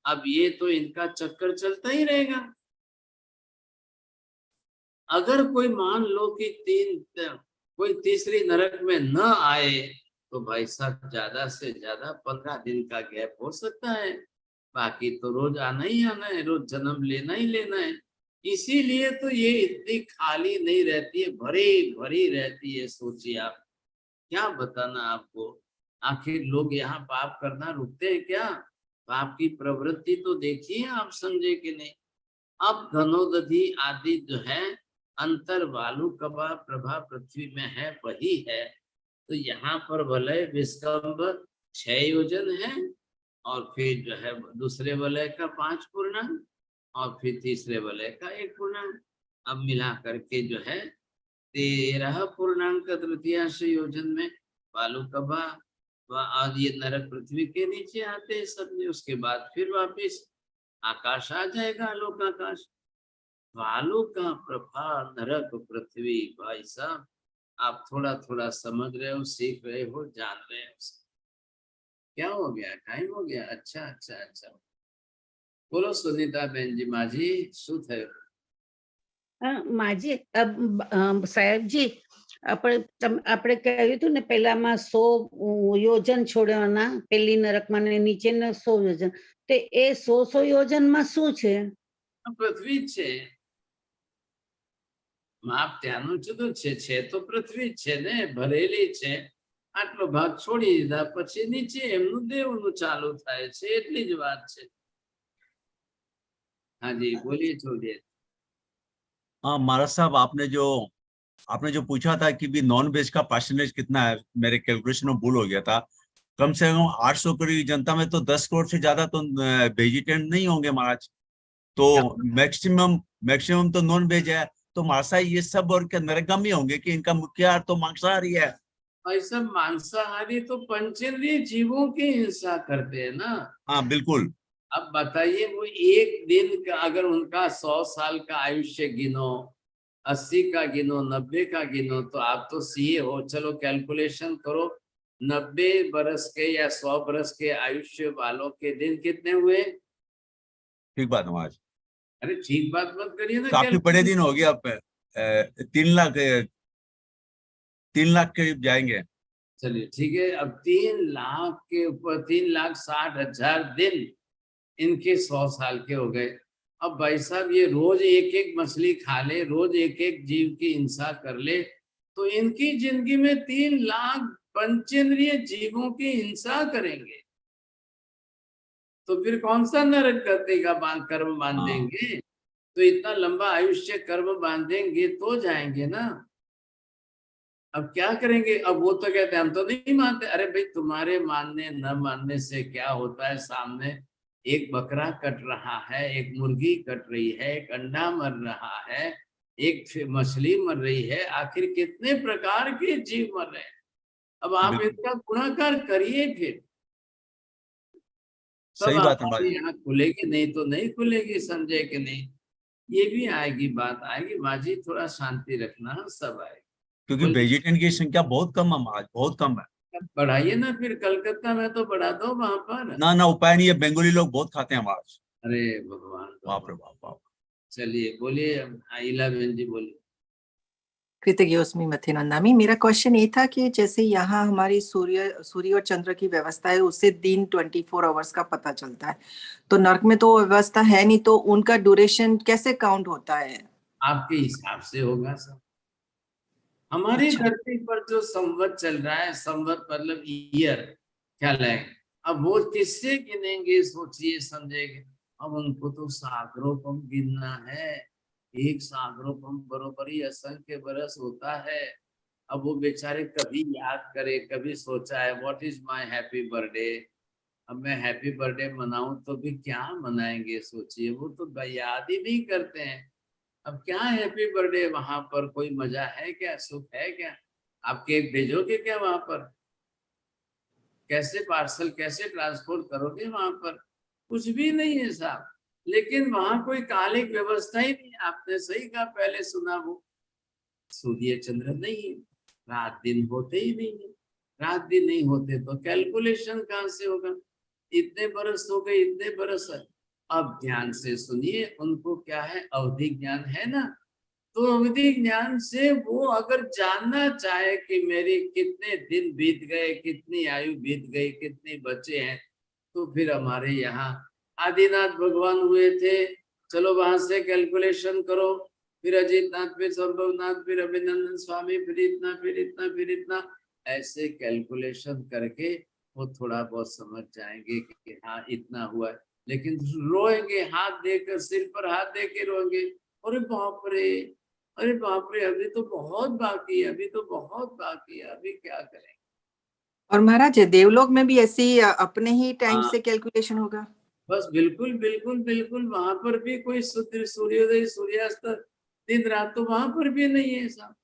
अब ये तो इनका चक्कर चलता ही रहेगा। अगर कोई मान लो कि कोई तीसरी नरक में न आए तो भाई साहब ज्यादा से ज्यादा 15 दिन का गैप हो सकता है, बाकी तो रोज आना ही आना है, रोज जन्म लेना ही लेना है। इसीलिए तो ये इतनी खाली नहीं रहती है, भरी भरी रहती है। सोचिए आप, क्या बताना आपको, आखिर लोग यहाँ पाप करना रुकते हैं क्या? पाप की प्रवृत्ति तो देखिए आप, समझे कि नहीं? अब धनोदधि आदि जो है अंतर वालु कबा प्रभा पृथ्वी में है, वही है। तो यहाँ पर वलय विस्कंभ 6 योजन है, और फिर जो है दूसरे वलय का 5 पूर्णांक, और फिर तीसरे वलय का 1 पूर्णांक, अब मिला करके जो है 13 पूर्णांक तृतीयांश योजन में वालु कबा और ये नरक पृथ्वी के नीचे आते हैं सब। उसके बाद फिर वापिस आकाश आ जाएगा, आलोक आकाश। वालु का प्रभा नरक पृथ्वी, भाई साहब आप थोड़ा थोड़ा समझ रहे हो, सीख रहे हो, जान रहे हो। क्या हो गया, टाइम हो गया? अच्छा अच्छा अच्छा, बोलो सुनीता बेन जी। माझी શું થયું? માજી સાહેબજી, આપણે કહ્યું હતું ને પેલામાં 100 યોજન છોડવાના, પેલી નરકમાં ને નીચેના 100 યોજન, તો એ 100 યોજનમાં શું છે? પૃથ્વી જ છે. માપ ત્યાંનું જુદું છે. છે તો પૃથ્વી જ છે ને, ભરેલી છે. આટલો ભાગ છોડી દીધા પછી નીચે એમનું દેવનું ચાલુ થાય છે, એટલી જ વાત છે. હાજી બોલીએ छोड़िए. हाँ महाराज साहब, आपने जो पूछा था कि भी नॉन वेज का परसेंटेज कितना है, मेरे कैलकुलेशन में भूल हो गया था. कम से कम 800 करोड़ की जनता में तो 10 करोड़ से ज्यादा तो वेजिटेरियन नहीं होंगे महाराज. तो मैक्सिमम तो नॉन वेज है. तो महाराज साहब ये सब और क्या नरगामी होंगे कि इनका मुख्य आहार तो मांसाहारी है? ऐसा मांसाहारी तो पंचेंद्रिय जीवों की हिंसा करते हैं ना. हाँ बिल्कुल. अब बताइए, वो एक दिन का अगर उनका 100 साल का आयुष्य गिनो, 80 का गिनो, 90 का गिनो, तो आप तो सीए हो, चलो कैलकुलेशन करो. 90 बरस के या 100 बरस के आयुष्य वालों के दिन कितने हुए? ठीक बात है महाराज. अरे ठीक बात मत करिए ना. काफी बड़े दिन हो गए. अब 3 लाख करीब जाएंगे. चलिए ठीक है. अब 3 लाख के ऊपर 3,60,000 दिन इनके 100 साल के हो गए. अब भाई साहब ये रोज एक एक मछली खा ले, रोज एक एक जीव की हिंसा कर ले, तो इनकी जिंदगी में 3 लाख पंचेंद्रिय जीवों की हिंसा करेंगे. तो फिर कौन सा नरक गति का कर्म बांधेंगे? तो इतना लंबा आयुष्य कर्म बांधेंगे तो जाएंगे ना. अब क्या करेंगे? अब वो तो कहते हैं हम तो नहीं मानते. अरे भाई तुम्हारे मानने न मानने से क्या होता है? सामने एक बकरा कट रहा है, एक मुर्गी कट रही है, एक अंडा मर रहा है, एक मछली मर रही है. आखिर कितने प्रकार के जीव मर रहे हैं. अब आप इसका गुणाकार करिए फिर. सही बात है भाई. यहाँ खुलेगी, नहीं तो नहीं खुलेगी. समझे कि नहीं? ये भी आएगी, बात आएगी. माजी थोड़ा शांति रखना, सब आएगी. क्योंकि वेजिटेरियन की संख्या बहुत कम है महाराज, बहुत कम है. बढ़ाइए ना फिर, कलकत्ता में तो बढ़ा दो वहां पर. ना उपाय नहीं है, बंगाली लोग बहुत खाते हैं महाराज. अरे भगवान, बाप रे बाप. चलिए बोलिए. इला बहन जी बोलिए. कृतज्ञोस्मि मथिनंदामी. मेरा क्वेश्चन ये था कि जैसे यहाँ हमारी सूर्य और चंद्र की व्यवस्था है, उससे दिन 24 आवर्स का पता चलता है. तो नर्क में तो व्यवस्था है नहीं, तो उनका ड्यूरेशन कैसे काउंट होता है? आपके हिसाब से होगा सब. हमारी धरती पर जो संवत चल रहा है, संवत मतलब ईयर, क्या है, अब वो किससे गिनेंगे? सोचिए, समझेंगे. अब उनको तो सागरोपम गिनना है. एक सागरोपम बरोबर ही असंख्य बरस होता है. अब वो बेचारे कभी याद करे, कभी सोचा है what is my happy birthday. अब मैं हैप्पी बर्थडे मनाऊं तो भी क्या मनाएंगे? सोचिए, वो तो याद ही नहीं करते हैं. अब क्या हैप्पी बर्थडे? वहां पर कोई मजा है क्या? सुख है क्या? आप केक भेजोगे क्या वहां पर? कैसे पार्सल, कैसे ट्रांसपोर्ट करोगे वहां पर? कुछ भी नहीं है साहब. लेकिन वहां कोई कालिक व्यवस्था ही नहीं. आपने सही कहा, पहले सुना, वो सूर्य चंद्र नहीं है, रात दिन होते ही नहीं है. रात दिन नहीं होते तो कैलकुलेशन कहाँ से होगा? इतने बरस हो गए, इतने बरस है. अब ध्यान से सुनिए, उनको क्या है? अवधि ज्ञान है ना. तो अवधि ज्ञान से वो अगर जानना चाहे कि मेरे कितने दिन बीत गए, कितनी आयु बीत गई, कितने बच्चे हैं, तो फिर हमारे यहाँ आदिनाथ भगवान हुए थे. चलो वहां से कैलकुलेशन करो. फिर अजीतनाथ, फिर संभवनाथ, फिर अभिनंदन स्वामी, फिर इतना, फिर इतना, फिर इतना. ऐसे कैलकुलेशन करके वो थोड़ा बहुत समझ जाएंगे कि हाँ इतना हुआ है. लेकिन रोएंगे, हाथ देकर, सिर पर हाथ देके रोएंगे. अरे बाप रे, अरे बाप रे, अभी तो बहुत बाकी है, अभी तो बहुत बाकी है, अभी क्या करें? और महाराज देवलोक में भी ऐसी अपने ही टाइम से कैलकुलेशन होगा? बस बिल्कुल बिल्कुल बिल्कुल. वहां पर भी कोई सूर्योदय सूर्यास्त दिन रात तो वहां पर भी नहीं है साहब.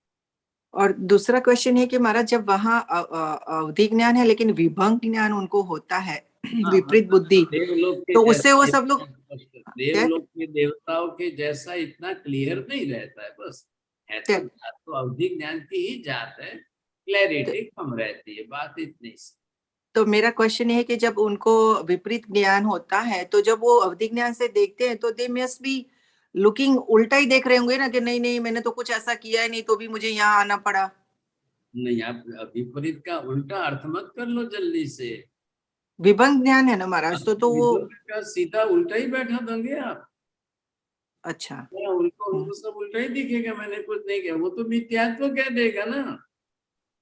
और दूसरा क्वेश्चन है कि महाराज जब वहाँ अवधि ज्ञान है लेकिन विभंग ज्ञान उनको होता है, विपरीत बुद्धि, तो उससे वो सब लोग देवलोक के देवताओं के जैसा इतना क्लियर नहीं रहता है. बस है तो अवधि ज्ञान की ही जात है, क्लैरिटी कम रहती है, बात इतनी सी. तो मेरा क्वेश्चन है कि जब उनको विपरीत ज्ञान होता है, तो जब वो अवधि ज्ञान से देखते हैं तो दे मस्ट बी लुकिंग, उल्टा ही देख रहे होंगे ना कि नहीं नहीं मैंने तो कुछ ऐसा किया ही नहीं, तो भी मुझे यहाँ आना पड़ा. नहीं, आप विपरीत का उल्टा अर्थ मत कर लो जल्दी से. विभंग ज्ञान है ना महाराज, तो वो का सीधा उल्टा ही बैठा दोगे आप. अच्छा। उनको उनको सब उल्टा ही दिखेगा, मैंने कुछ नहीं किया, वो तो मिथ्यात्व कह देगा ना।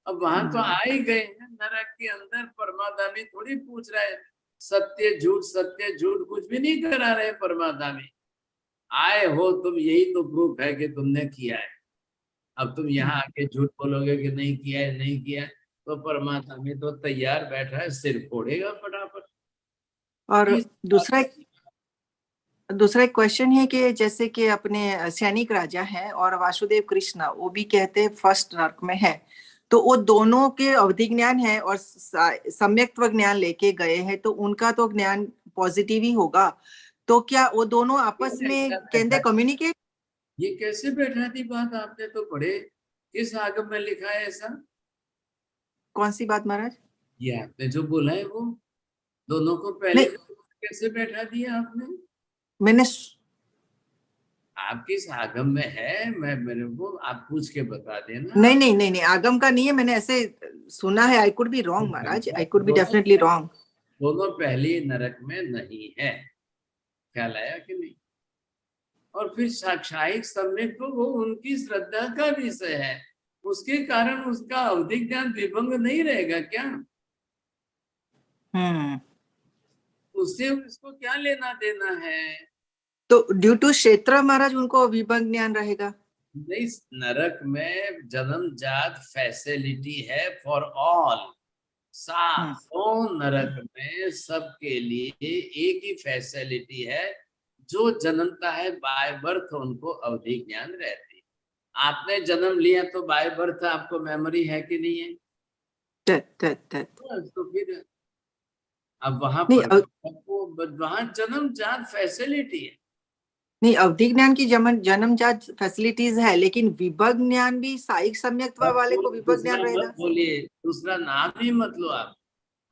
अब वहां तो आ ही गए हैं नरक के अंदर, परमाधामी थोड़ी पूछ रहा है सत्य झूठ कुछ भी नहीं करा रहे परमाधामी। आए हो तुम, यही तो प्रूफ है कि तुमने किया है। अब तुम यहाँ आके झूठ बोलोगे कि नहीं किया है नहीं किया है, तो परमात्मा तो तैयार बैठा है, सिर फोड़ेगा फटाफट। और दूसरा एक क्वेश्चन है कि जैसे कि अपने सैनिक राजा हैं और वासुदेव कृष्ण, वो भी कहते हैं फर्स्ट नर्क में है, तो वो दोनों के अवधि ज्ञान है और सम्यक्त्व ज्ञान लेके गए हैं, तो उनका तो ज्ञान पॉजिटिव ही होगा। तो क्या वो दोनों आपस में कैन कम्युनिकेट? ये कैसे बैठा दी बात? आपने तो पढ़े, किस आगम में लिखा है ऐसा? कौन सी बात महाराज? ये आपने जो बोला है वो दोनों को पहले कैसे बैठा दिया आपने? मैंने आप किस आगम में है, मैं मेरे को आप पूछ के बता देना। नहीं, आगम का नहीं है, मैंने ऐसे सुना है। I could be wrong Maharaj, I could be definitely wrong. दोनों पहली नरक में नहीं है, ख्याल आया कि नहीं? और फिर साक्षायिक सम्यक तो वो उनकी श्रद्धा का विषय है, उसके कारण उसका अवधि ज्ञान विभंग नहीं रहेगा क्या? उससे उसको क्या लेना देना है? तो ड्यू टू क्षेत्र महाराज उनको विभंग ज्ञान रहेगा? नहीं, नरक में जन्म जात फैसिलिटी है फॉर ऑल। सातों नरक में सबके लिए एक ही फैसिलिटी है, जो जन्मता है बाय बर्थ उनको अवधि ज्ञान रहती है। आपने जन्म लिया तो बाय बर्थ आपको मेमोरी है कि नहीं है? तो फिर अब वहां पर आपको वहां जन्म जात फैसिलिटी है। नहीं, अवधि ज्ञान की जन्मजात फैसिलिटीज है, लेकिन विभग ज्ञान भी साइक सम्यक्त्व वाले को विभग ज्ञान रहेगा। बोलिए, दूसरा नाम ही मत लो आप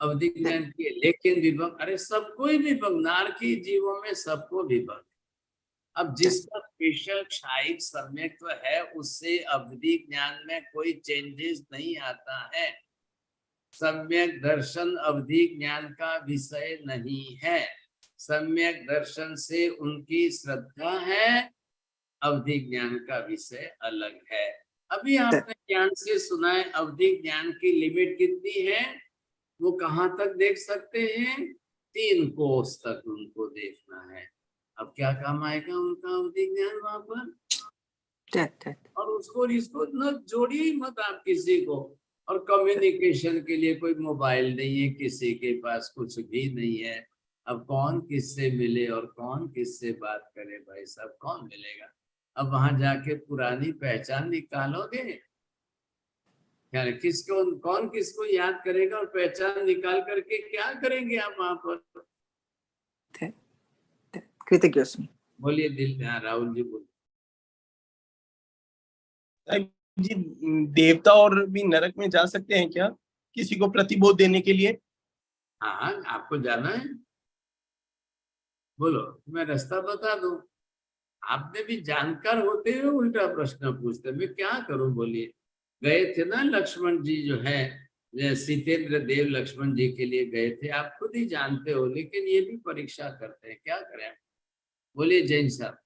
अवधि ज्ञान के, लेकिन विभग, अरे सबको ही विभग, नारकी जीवों में सबको विभग। अब जिसका स्पेशल क्षायिक सम्यक्त्व है उससे अवधि ज्ञान में कोई चेंजेस नहीं आता है। सम्यक दर्शन अवधि ज्ञान का विषय नहीं है। सम्यक दर्शन से उनकी श्रद्धा है, अवधि ज्ञान का विषय अलग है। अभी आपने ज्ञान से सुना है अवधि ज्ञान की लिमिट कितनी है, वो कहाँ तक देख सकते हैं? 3 कोस तक उनको देखना है। अब क्या काम आएगा उनका अवधि ज्ञान वहां पर? और उसको इसको न जोड़िए मत आप किसी को। और कम्युनिकेशन के लिए कोई मोबाइल नहीं है, किसी के पास कुछ भी नहीं है। अब कौन किससे मिले और कौन किससे बात करे? भाई साहब, कौन मिलेगा? अब वहां जाके पुरानी पहचान निकालोगे क्या? किसको, कौन किसको याद करेगा? और पहचान निकाल करके क्या करेंगे आप वहां पर? कृतज्ञ बोलिए दिल, राहुल जी बोलिए। जी, देवता और भी नरक में जा सकते हैं क्या किसी को प्रतिबोध देने के लिए? हाँ, आपको जाना है? बोलो, मैं रास्ता बता दूं। आपने भी जानकार होते हुए उल्टा प्रश्न पूछते, मैं क्या करूं? बोलिए। गए थे ना लक्ष्मण जी जो है, सीतेंद्र देव लक्ष्मण जी के लिए गए थे, आप खुद ही जानते हो, लेकिन ये भी परीक्षा करते हैं, क्या करें? बोलिए जैन साहब।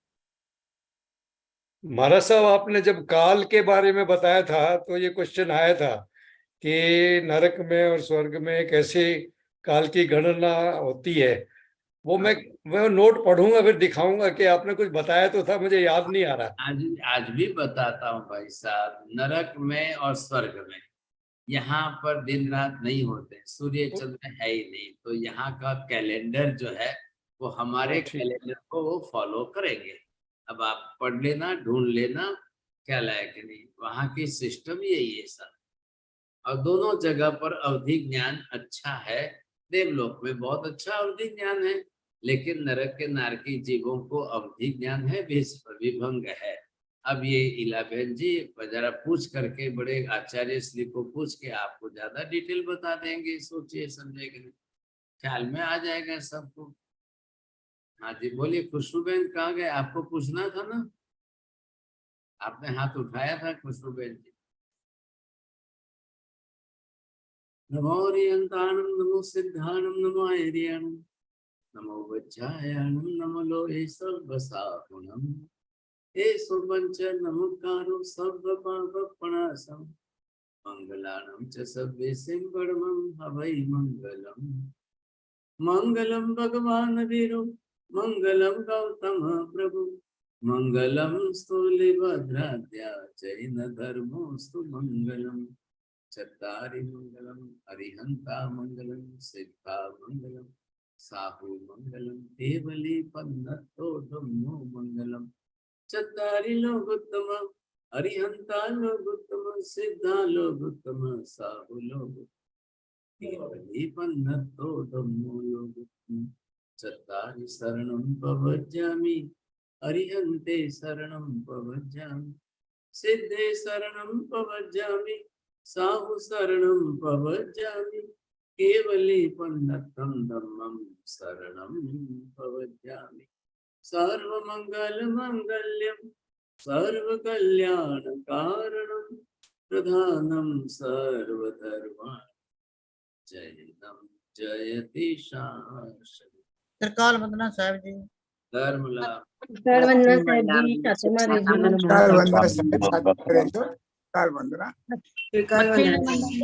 महाराज साहब, आपने जब काल के बारे में बताया था तो ये क्वेश्चन आया था कि नरक में और स्वर्ग में कैसे काल की गणना होती है। वो मैं नोट पढ़ूंगा, फिर दिखाऊंगा कि आपने कुछ बताया तो था, मुझे याद नहीं आ रहा। आज भी बताता हूँ भाई साहब। नरक में और स्वर्ग में यहाँ पर दिन रात नहीं होते, सूर्य चंद्र है ही नहीं, तो यहाँ का कैलेंडर जो है वो हमारे कैलेंडर को वो फॉलो करेंगे। अब आप पढ़ लेना, ढूंढ लेना, क्या लायक नहीं, वहाँ की सिस्टम यही है सर। और दोनों जगह पर अवधि ज्ञान अच्छा है। देवलोक में बहुत अच्छा अवधि ज्ञान है, लेकिन नरक के नारकी जीवों को अवधि ज्ञान है, विभंग है। अब ये इलाबेन जी जरा पूछ करके, बड़े आचार्य श्री को पूछ के आपको ज्यादा डिटेल बता देंगे, सोचिए समझेंगे, ख्याल में आ जाएगा सबको। हाँ जी बोलिए। खुशबूबेन कहाँ गए? आपको पूछना था ना, आपने हाथ उठाया था खुशबूबेन जी। नमो रियंताणम, नमो सिद्धाणम, नमो ऐरियाणम, नमो वज्रायाणम, नमो लोहे सर्वसाहुणम। एषु पंच नमकारो सर्व पाप प्रणाशम मंगलानां च सर्वेषां परमं हवै मंगलम्। मंगलम भगवान वीरो मंगलम गौतम प्रभु मंगलम स्थूलिभद्राद्या जैन धर्मोस्तु मंगलम। चत्तारि मंगलम अरिहंता मंगलम सिद्धा मंगलम साहु मंगलम केवली पन्नतो धम्मो मंगलम। चत्तारि लोकोत्तम अरिहंता लोकोत्तम सिद्धा लोकोत्तम साहु लोकोत्तम केवली पन्नतो धम्मो लोकोत्तम। चत्तारि शरणं प्रपद्यामि अरिहन्ते शरणं प्रपद्यामि सिद्धे शरणं प्रपद्यामि साहु शरणं प्रपद्यामि केवली पन्नतं धम्मं शरणं प्रपद्यामि। सर्वमंगल मांगल्यं सर्वकल्याणकारणं प्रधानं सर्वधर्माणां जयनं जयति शाश्वती। त्रिकाल वंदना साहब जी। धर्म लाभ त्रिकाल वंदना साहब जी, फातिमा रेजी। त्रिकाल वंदना साहब, काल वंदना। त्रिकाल वंदना।